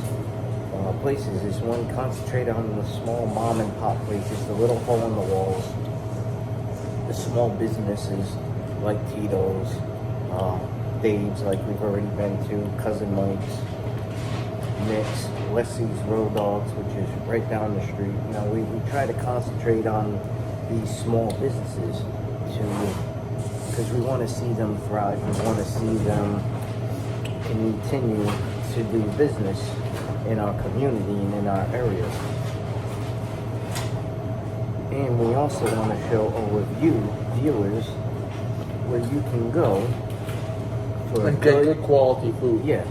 [SPEAKER 2] places is one, concentrate on the small mom and pop places, the little hole in the walls, the small businesses like Tito's, Dave's, like we've already been to, Cousin Mike's, Nick's, Leslie's Road Dogs, which is right down the street. You know, we try to concentrate on these small businesses because we want to see them thrive. We want to see them continue to do business in our community and in our areas. And we also want to show our viewers where you can go for
[SPEAKER 1] And get good quality food.
[SPEAKER 2] yes,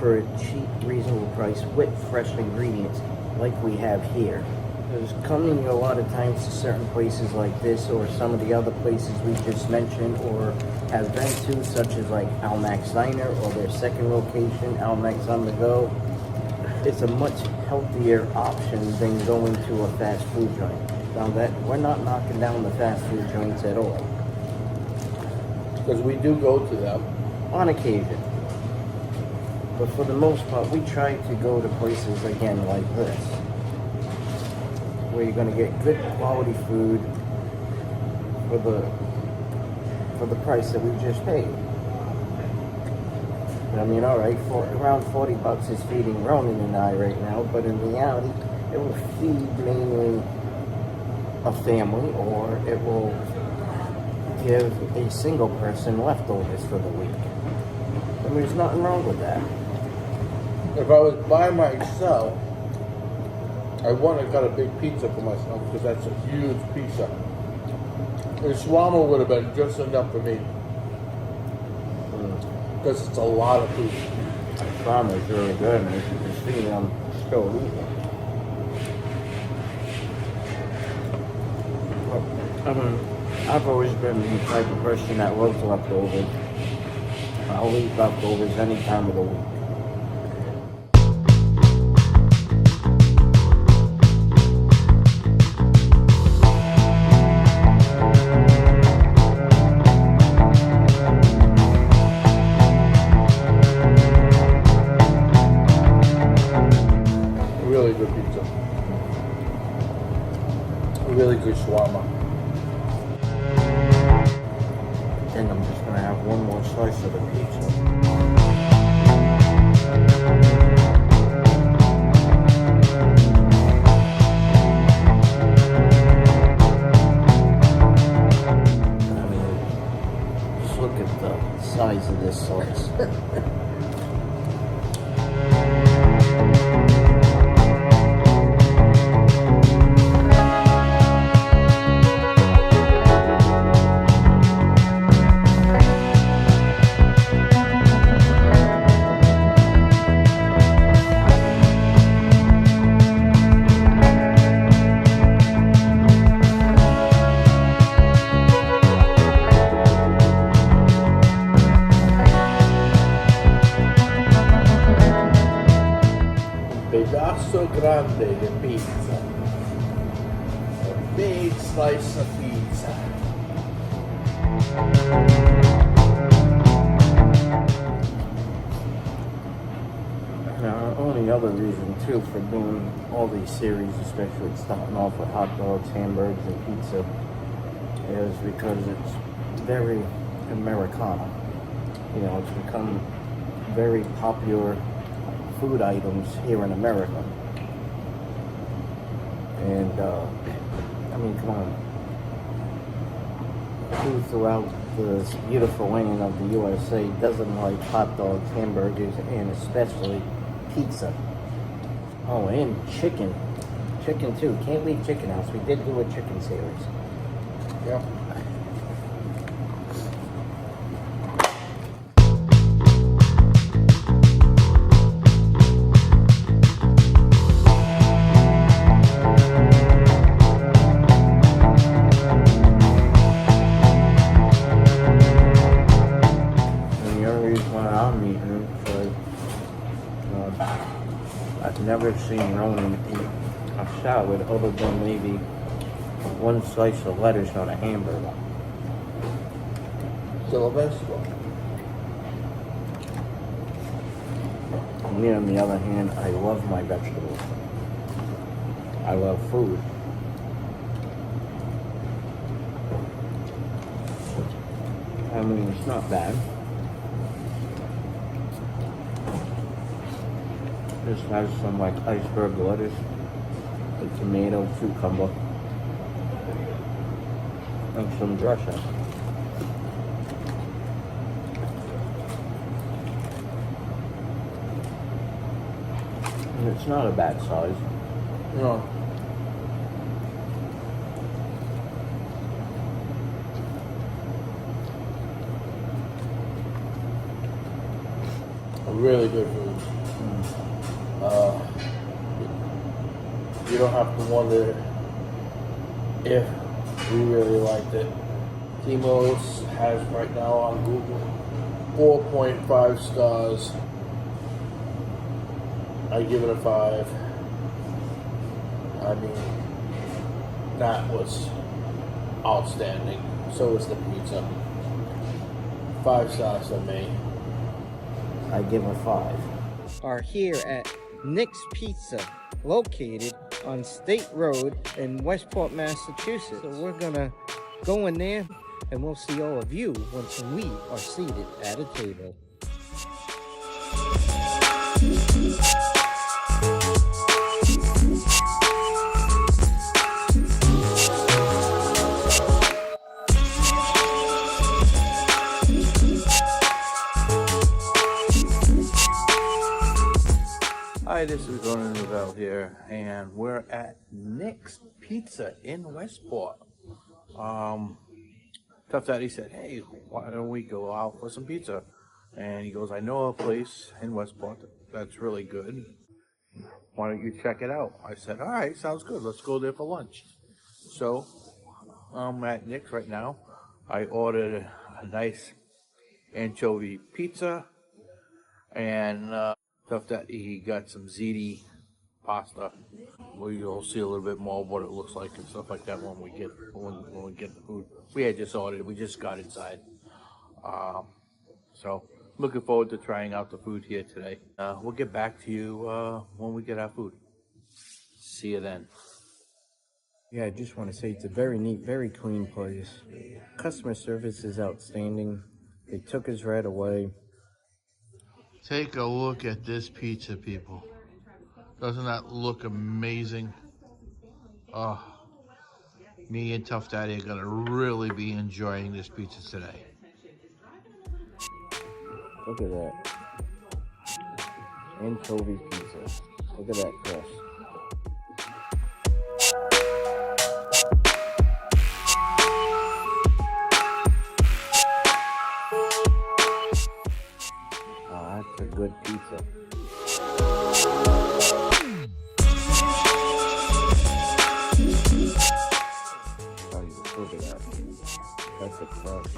[SPEAKER 2] for a cheap, reasonable price with fresh ingredients like we have here. There's coming a lot of times to certain places like this or some of the other places we just mentioned or have been to, such as like Almac's Diner or their second location, Almac's on the Go. It's a much healthier option than going to a fast food joint. Now that we're not knocking down the fast food joints at all.
[SPEAKER 1] Because we do go to them.
[SPEAKER 2] On occasion. But for the most part, we try to go to places again like this, where you're going to get good quality food for the price that we just paid. I mean, all right, for around $40 is feeding Ronan and I right now, but in reality, it will feed mainly a family, or it will give a single person leftovers for the week. I mean, there's nothing wrong with that.
[SPEAKER 1] If I was by myself, I wouldn't have got a big pizza for myself because that's a huge pizza. The shawarma would have been just enough for me because it's a lot of food.
[SPEAKER 2] Shawarma is really good, and as you can see, I'm still eating. I've always been the type of person that loves leftovers. I'll eat leftovers any time of the week.
[SPEAKER 1] Really good pizza. Really good shawarma.
[SPEAKER 2] And I'm just going to have one more slice of the pizza. I mean, just look at the size of this slice.
[SPEAKER 1] pedazo grande de pizza. A big slice of pizza.
[SPEAKER 2] Now, our only other reason too for doing all these series, especially starting off with hot dogs, hamburgers, and pizza, is because it's very Americana. You know, it's become very popular food items here in America. And I mean, come on, who throughout this beautiful land of the USA doesn't like hot dogs, hamburgers, and especially pizza? Oh, and chicken. Chicken too. Can't leave chicken out. We did do a chicken series.
[SPEAKER 1] Yep.
[SPEAKER 2] And the only reason why I'm eating is because I've never seen Ronan eat a salad other than maybe one slice of lettuce on a hamburger.
[SPEAKER 1] Still a vegetable.
[SPEAKER 2] Me, on the other hand, I love my vegetables. I love food. I mean, it's not bad. This has some like iceberg lettuce, a tomato, cucumber, and some dressing. And it's not a bad size.
[SPEAKER 1] No. Really good food. You don't have to wonder if we really liked it. Timo's has right now on Google 4.5 stars. I give it a 5. I mean, that was outstanding. So was the pizza. 5 stars for me.
[SPEAKER 2] I give a 5.
[SPEAKER 3] Are here at Nick's Pizza, located on State Road in Westport, Massachusetts. So we're gonna go in there and we'll see all of you once we are seated at a table.
[SPEAKER 1] Hi, this is Ronan Luver here, and we're at Nick's Pizza in Westport. Tough Daddy said, hey, why don't we go out for some pizza? And he goes, I know a place in Westport that's really good. Why don't you check it out? I said, all right, sounds good. Let's go there for lunch. So I'm at Nick's right now. I ordered a nice anchovy pizza, and Tough Daddy, he got some ziti pasta. We'll see a little bit more of what it looks like and stuff like that when we get the food. We had just ordered it. We just got inside. So looking forward to trying out the food here today. We'll get back to you when we get our food. See you then.
[SPEAKER 3] Yeah, I just want to say it's a very neat, very clean place. Customer service is outstanding. They took us right away.
[SPEAKER 1] Take a look at this pizza, people. Doesn't that look amazing? Oh, me and Tough Daddy are gonna really be enjoying this pizza today.
[SPEAKER 2] Look at that. Anchovy pizza. Look at that crust. Oh, that's a good pizza. Oh, look at that. That's a crust.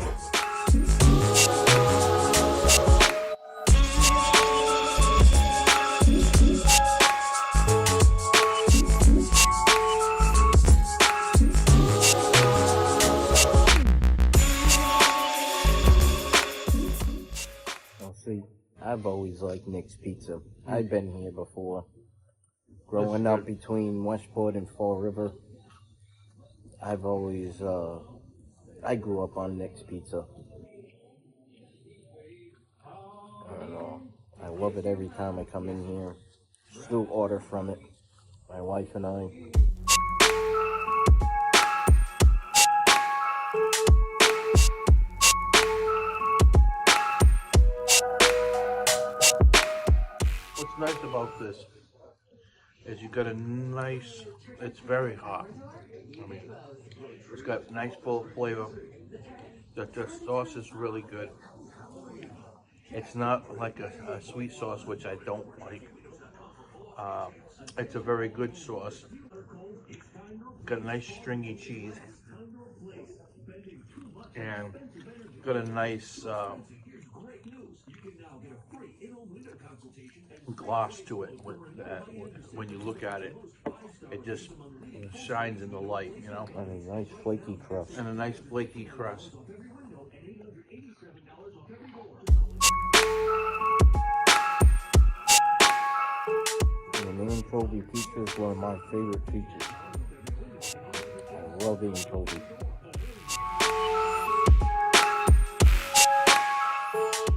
[SPEAKER 2] always liked Nick's Pizza. I've been here before. Growing up between Westport and Fall River, I've always, I grew up on Nick's Pizza. I don't know. I love it every time I come in here. Still order from it. My wife and I.
[SPEAKER 1] What's nice about this is you got a nice, it's very hot. I mean, it's got nice full flavor. The sauce is really good. It's not like a sweet sauce, which I don't like. It's a very good sauce. Got a nice stringy cheese. And got a nice gloss to it when you look at it. It just shines in the light, you know.
[SPEAKER 2] And a nice flaky crust.
[SPEAKER 1] And a nice flaky crust.
[SPEAKER 2] And the anchovy pizza is one of my favorite pizzas. I love the anchovy.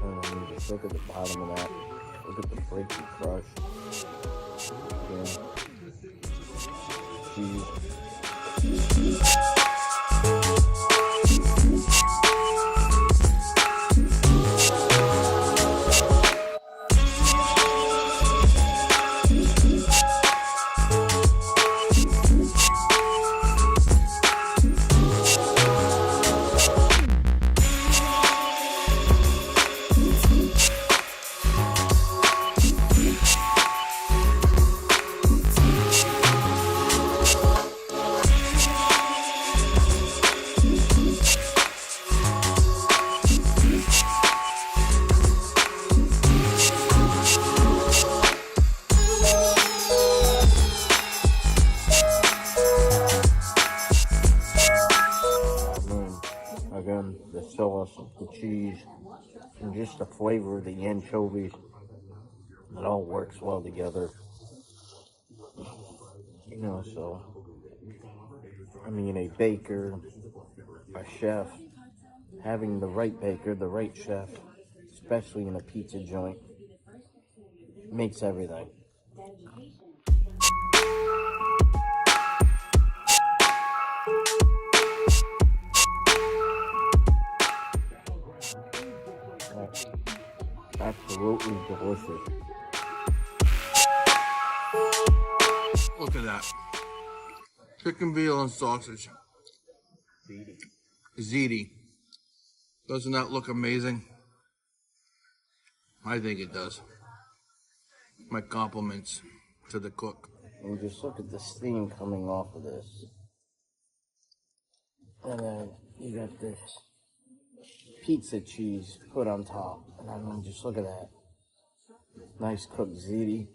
[SPEAKER 2] And just look at the bottom of that. Look at the flaky crust. Again. Cheese. Again, the sauce, the cheese, and just the flavor of the anchovies. It all works well together. You know, so, I mean, a baker, a chef, having the right baker, the right chef, especially in a pizza joint, makes everything. Absolutely delicious.
[SPEAKER 1] Look at that. Chicken veal and sausage. Ziti. Doesn't that look amazing? I think it does. My compliments to the cook.
[SPEAKER 2] And just look at the steam coming off of this. And then you got this pizza cheese put on top. And I mean, just look at that. Nice cooked ziti.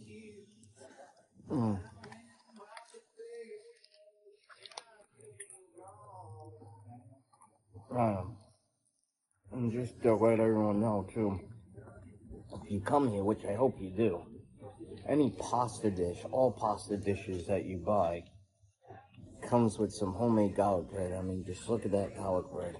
[SPEAKER 2] And just to let everyone know too, if you come here, which I hope you do, any pasta dish, all pasta dishes that you buy, comes with some homemade garlic bread. I mean, just look at that garlic bread.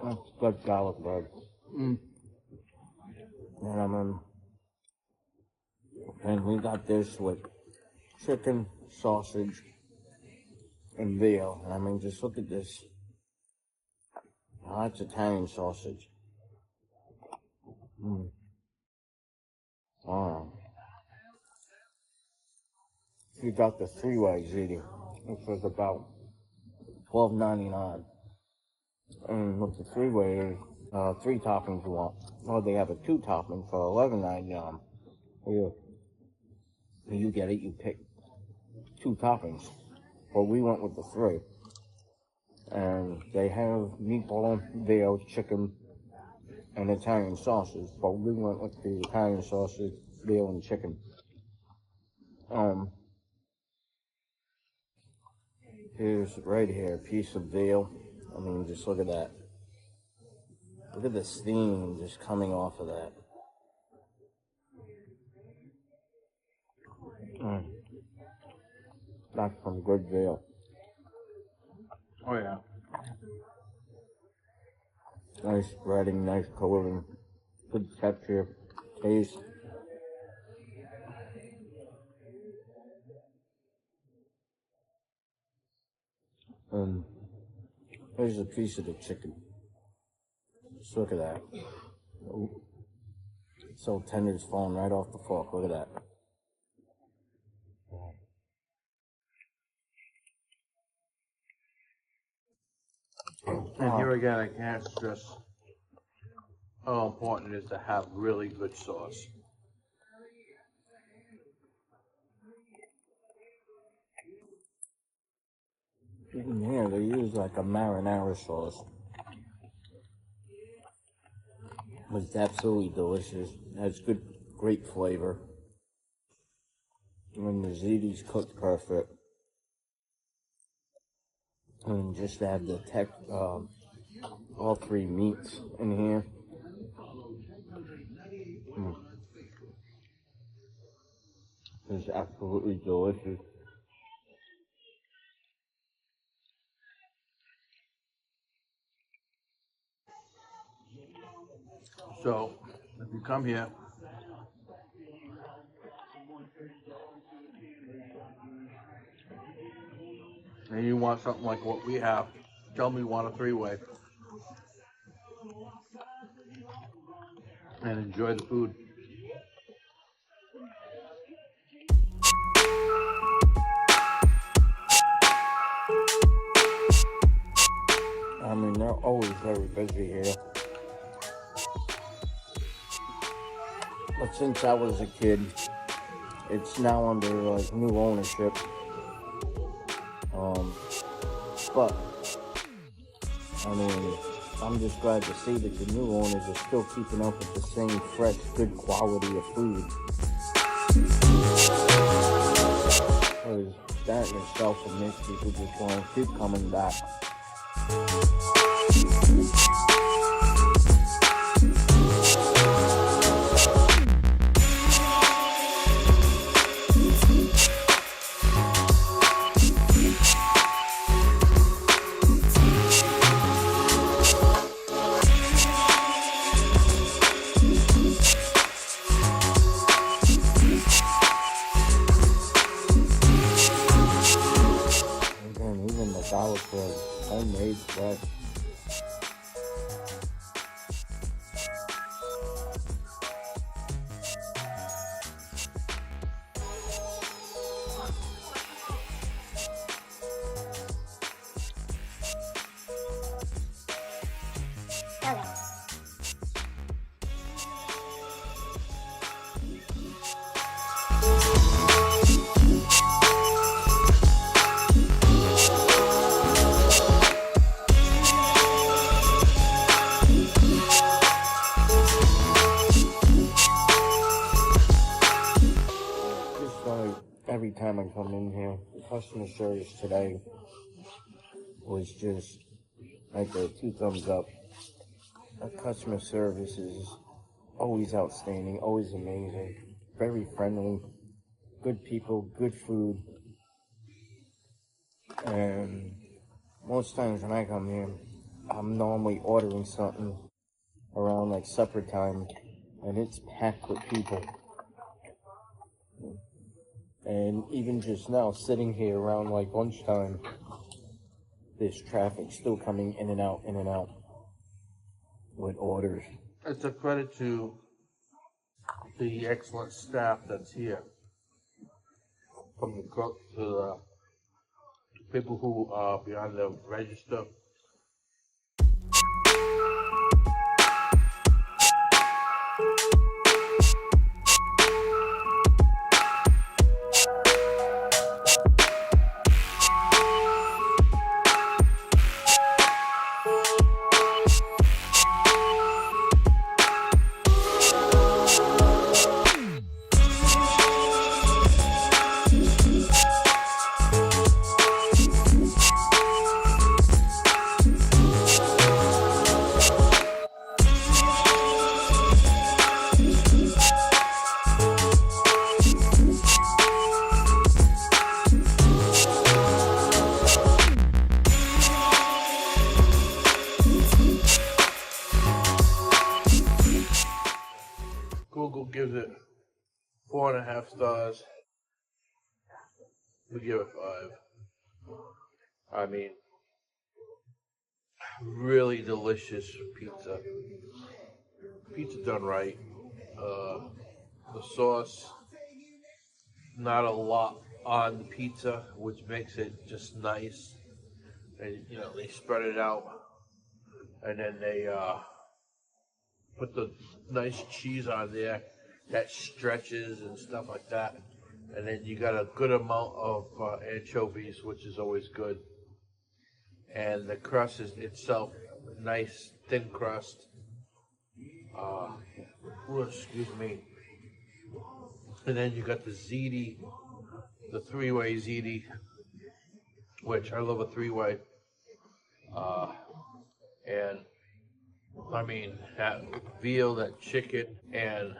[SPEAKER 2] That's good garlic bread. And I mean, and we got this with chicken, sausage, and veal. And I mean, just look at this. Oh, that's Italian sausage. Oh. You got the three-way ziti, which was about $12.99. And with the three-way is 3 toppings you want. Or they have a 2 topping for $11.99. You get it, you pick 2 toppings. But we went with the 3. And they have meatball, veal, chicken, and Italian sausage. But we went with the Italian sausage, veal, and chicken. Here's right here, a piece of veal. I mean, just look at that. Look at the steam just coming off of that. That's some good veal.
[SPEAKER 4] Oh yeah.
[SPEAKER 2] Nice breading, nice coloring, good texture, taste. And here's a piece of the chicken. Just look at that. Ooh. So tender, it's falling right off the fork. Look at that.
[SPEAKER 1] And here again, I can't stress how important it is to have really good sauce.
[SPEAKER 2] In here, they use like a marinara sauce. But it's absolutely delicious. It has good, great flavor. And the ziti's cooked perfect. And just to have the all three meats in here. It's absolutely delicious.
[SPEAKER 1] So, if you come here, and you want something like what we have, tell me you want a three-way. And enjoy the food.
[SPEAKER 2] I mean, they're always very busy here. But since I was a kid, it's now under like new ownership. But I mean, I'm just glad to see that the new owners are still keeping up with the same fresh, good quality of food. Because that in itself will make people just want to keep coming back. Dollar bread, homemade bread. Every time I come in here, the customer service today was just like a 2 thumbs up. The customer service is always outstanding, always amazing, very friendly, good people, good food. And most times when I come here, I'm normally ordering something around like supper time, and it's packed with people. And even just now, sitting here around like lunchtime, there's traffic still coming in and out with orders.
[SPEAKER 1] It's a credit to the excellent staff that's here. From the cook to the people who are behind the register. it 4.5 stars. We give it 5. I mean, really delicious pizza. Pizza done right. The sauce, not a lot on the pizza, which makes it just nice. And they spread it out, and then they put the nice cheese on there that stretches and stuff like that. And then you got a good amount of anchovies, which is always good. And the crust is itself nice, thin crust. Excuse me. And then you got the ziti, the three-way ziti, which I love a three-way. And I mean, that veal, that chicken, and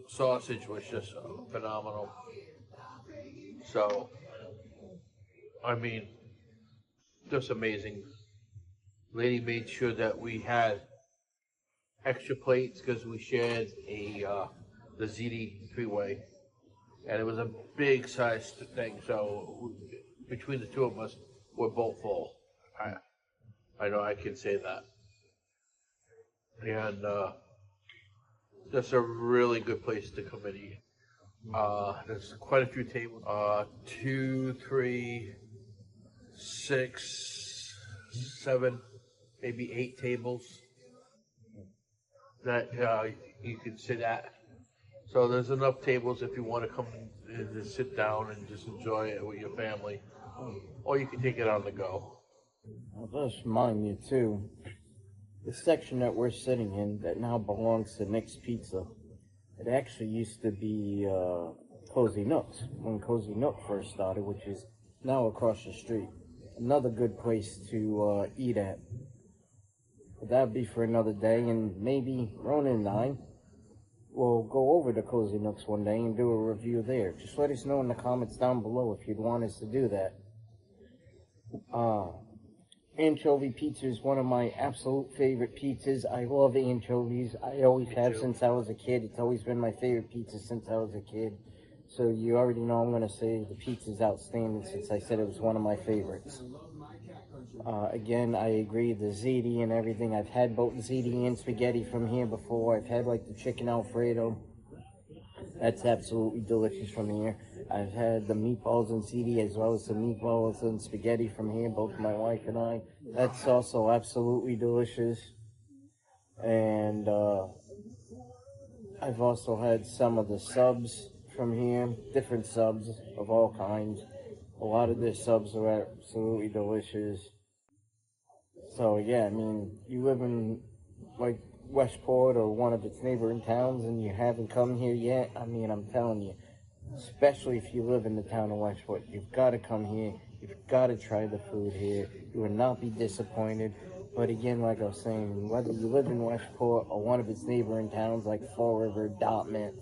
[SPEAKER 1] sausage was just phenomenal. So, I mean, just amazing. Lady made sure that we had extra plates because we shared the ziti three-way, and it was a big sized thing. So between the two of us, we're both full. I know I can say that, and that's a really good place to come and eat. There's quite a few tables. 2, 3, 6, 7, maybe 8 tables that you can sit at. So there's enough tables if you want to come and just sit down and just enjoy it with your family, or you can take it on the go.
[SPEAKER 3] Well, just remind me too, the section that we're sitting in that now belongs to Nick's Pizza. It actually used to be Cozy Nooks when Cozy Nook first started, which is now across the street. Another good place to eat at. But that'd be for another day, and maybe Ronan and I will go over to Cozy Nooks one day and do a review there. Just let us know in the comments down below if you'd want us to do that. Anchovy pizza is one of my absolute favorite pizzas. I love anchovies. I always have since I was a kid. It's always been my favorite pizza since I was a kid. So you already know I'm going to say the pizza's outstanding since I said it was one of my favorites. Again, I agree, the ziti and everything. I've had both ziti and spaghetti from here before. I've had like the chicken Alfredo. That's absolutely delicious from here. I've had the meatballs and ziti as well as the meatballs and spaghetti from here, both my wife and I. That's also absolutely delicious. And I've also had some of the subs from here, different subs of all kinds. A lot of their subs are absolutely delicious. So yeah, I mean, you live in like Westport or one of its neighboring towns and you haven't come here yet, I mean, I'm telling you, especially if you live in the town of Westport, you've got to come here. You've got to try the food here. You will not be disappointed. But again, like I was saying, whether you live in Westport or one of its neighboring towns like Fall River, Dartmouth,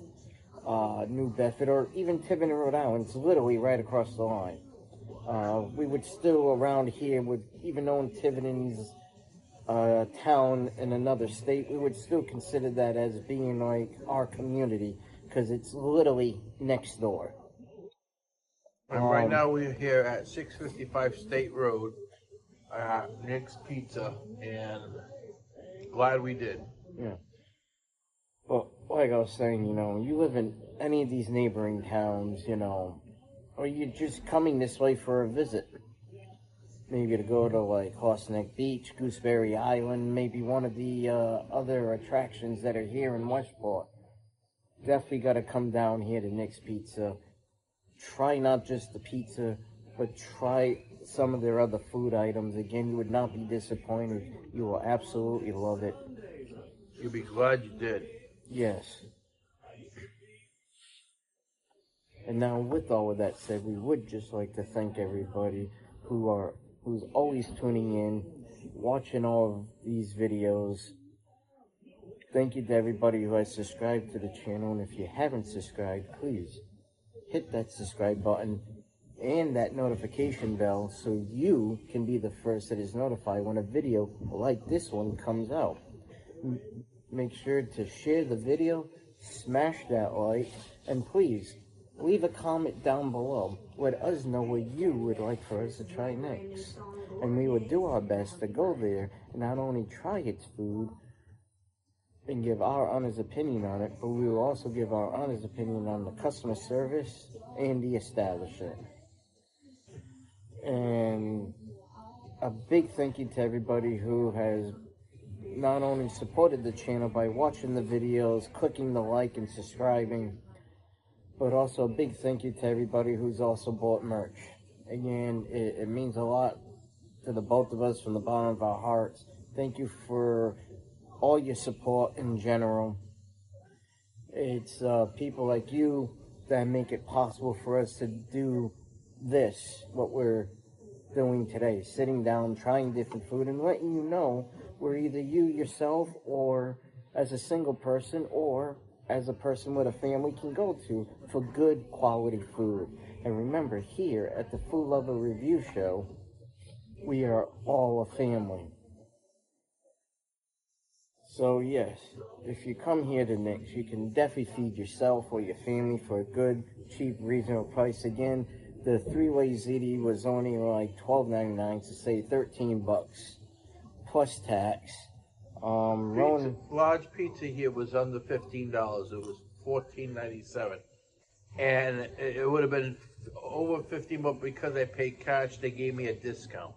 [SPEAKER 3] New Bedford, or even Tiverton, Rhode Island, it's literally right across the line. We would still around here, even though in Tiverton's town in another state, we would still consider that as being like our community because it's literally next door.
[SPEAKER 1] And right now we're here at 655 State Road at Nick's Pizza, and glad we did.
[SPEAKER 3] Yeah. Well, like I was saying, you live in any of these neighboring towns, or you're just coming this way for a visit. Maybe to go to like Horse Neck Beach, Gooseberry Island, maybe one of the other attractions that are here in Westport. Definitely got to come down here to Nick's Pizza. Try not just the pizza, but try some of their other food items. Again, you would not be disappointed. You will absolutely love it.
[SPEAKER 1] You'll be glad you did.
[SPEAKER 3] Yes. And now, with all of that said, we would just like to thank everybody who's always tuning in, watching all of these videos. Thank you to everybody who has subscribed to the channel, and if you haven't subscribed, please hit that subscribe button and that notification bell so you can be the first that is notified when a video like this one comes out. Make sure to share the video, smash that like, and please leave a comment down below. Let us know what you would like for us to try next. And we would do our best to go there and not only try its food and give our honest opinion on it, but we will also give our honest opinion on the customer service and the establishment. And a big thank you to everybody who has not only supported the channel by watching the videos, clicking the like and subscribing, but also a big thank you to everybody who's also bought merch. Again, it means a lot to the both of us from the bottom of our hearts. Thank you for all your support in general. It's people like you that make it possible for us to do this, what we're doing today, sitting down, trying different food, and letting you know where either you yourself or as a single person or as a person with a family can go to for good quality food. And remember, here at the Food Lover Review Show, we are all a family. So yes, if you come here to Nick's, you can definitely feed yourself or your family for a good, cheap, reasonable price. Again, the three-way ziti was only like $12.99 to say $13 plus tax.
[SPEAKER 1] Large pizza here was under $15. It was $14.97, and it would have been over $15, but because I paid cash, they gave me a discount.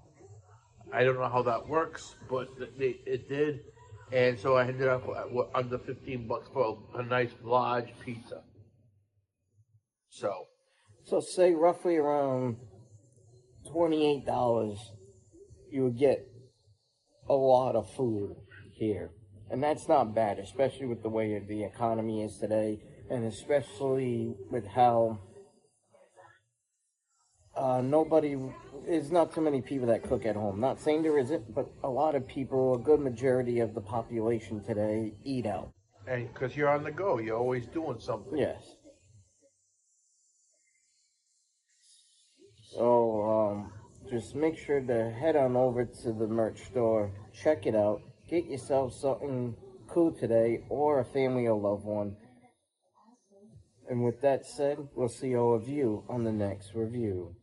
[SPEAKER 1] I don't know how that works, but it did, and so I ended up under $15 for a nice large pizza.
[SPEAKER 3] So say roughly around $28, you would get a lot of food here. And that's not bad, especially with the way the economy is today, and especially with how there's not too many people that cook at home. Not saying there isn't, but a lot of people, a good majority of the population today, eat out.
[SPEAKER 1] And because you're on the go, you're always doing something.
[SPEAKER 3] Yes. So, just make sure to head on over to the merch store, check it out, get yourself something cool today, or a family or loved one. And with that said, we'll see all of you on the next review.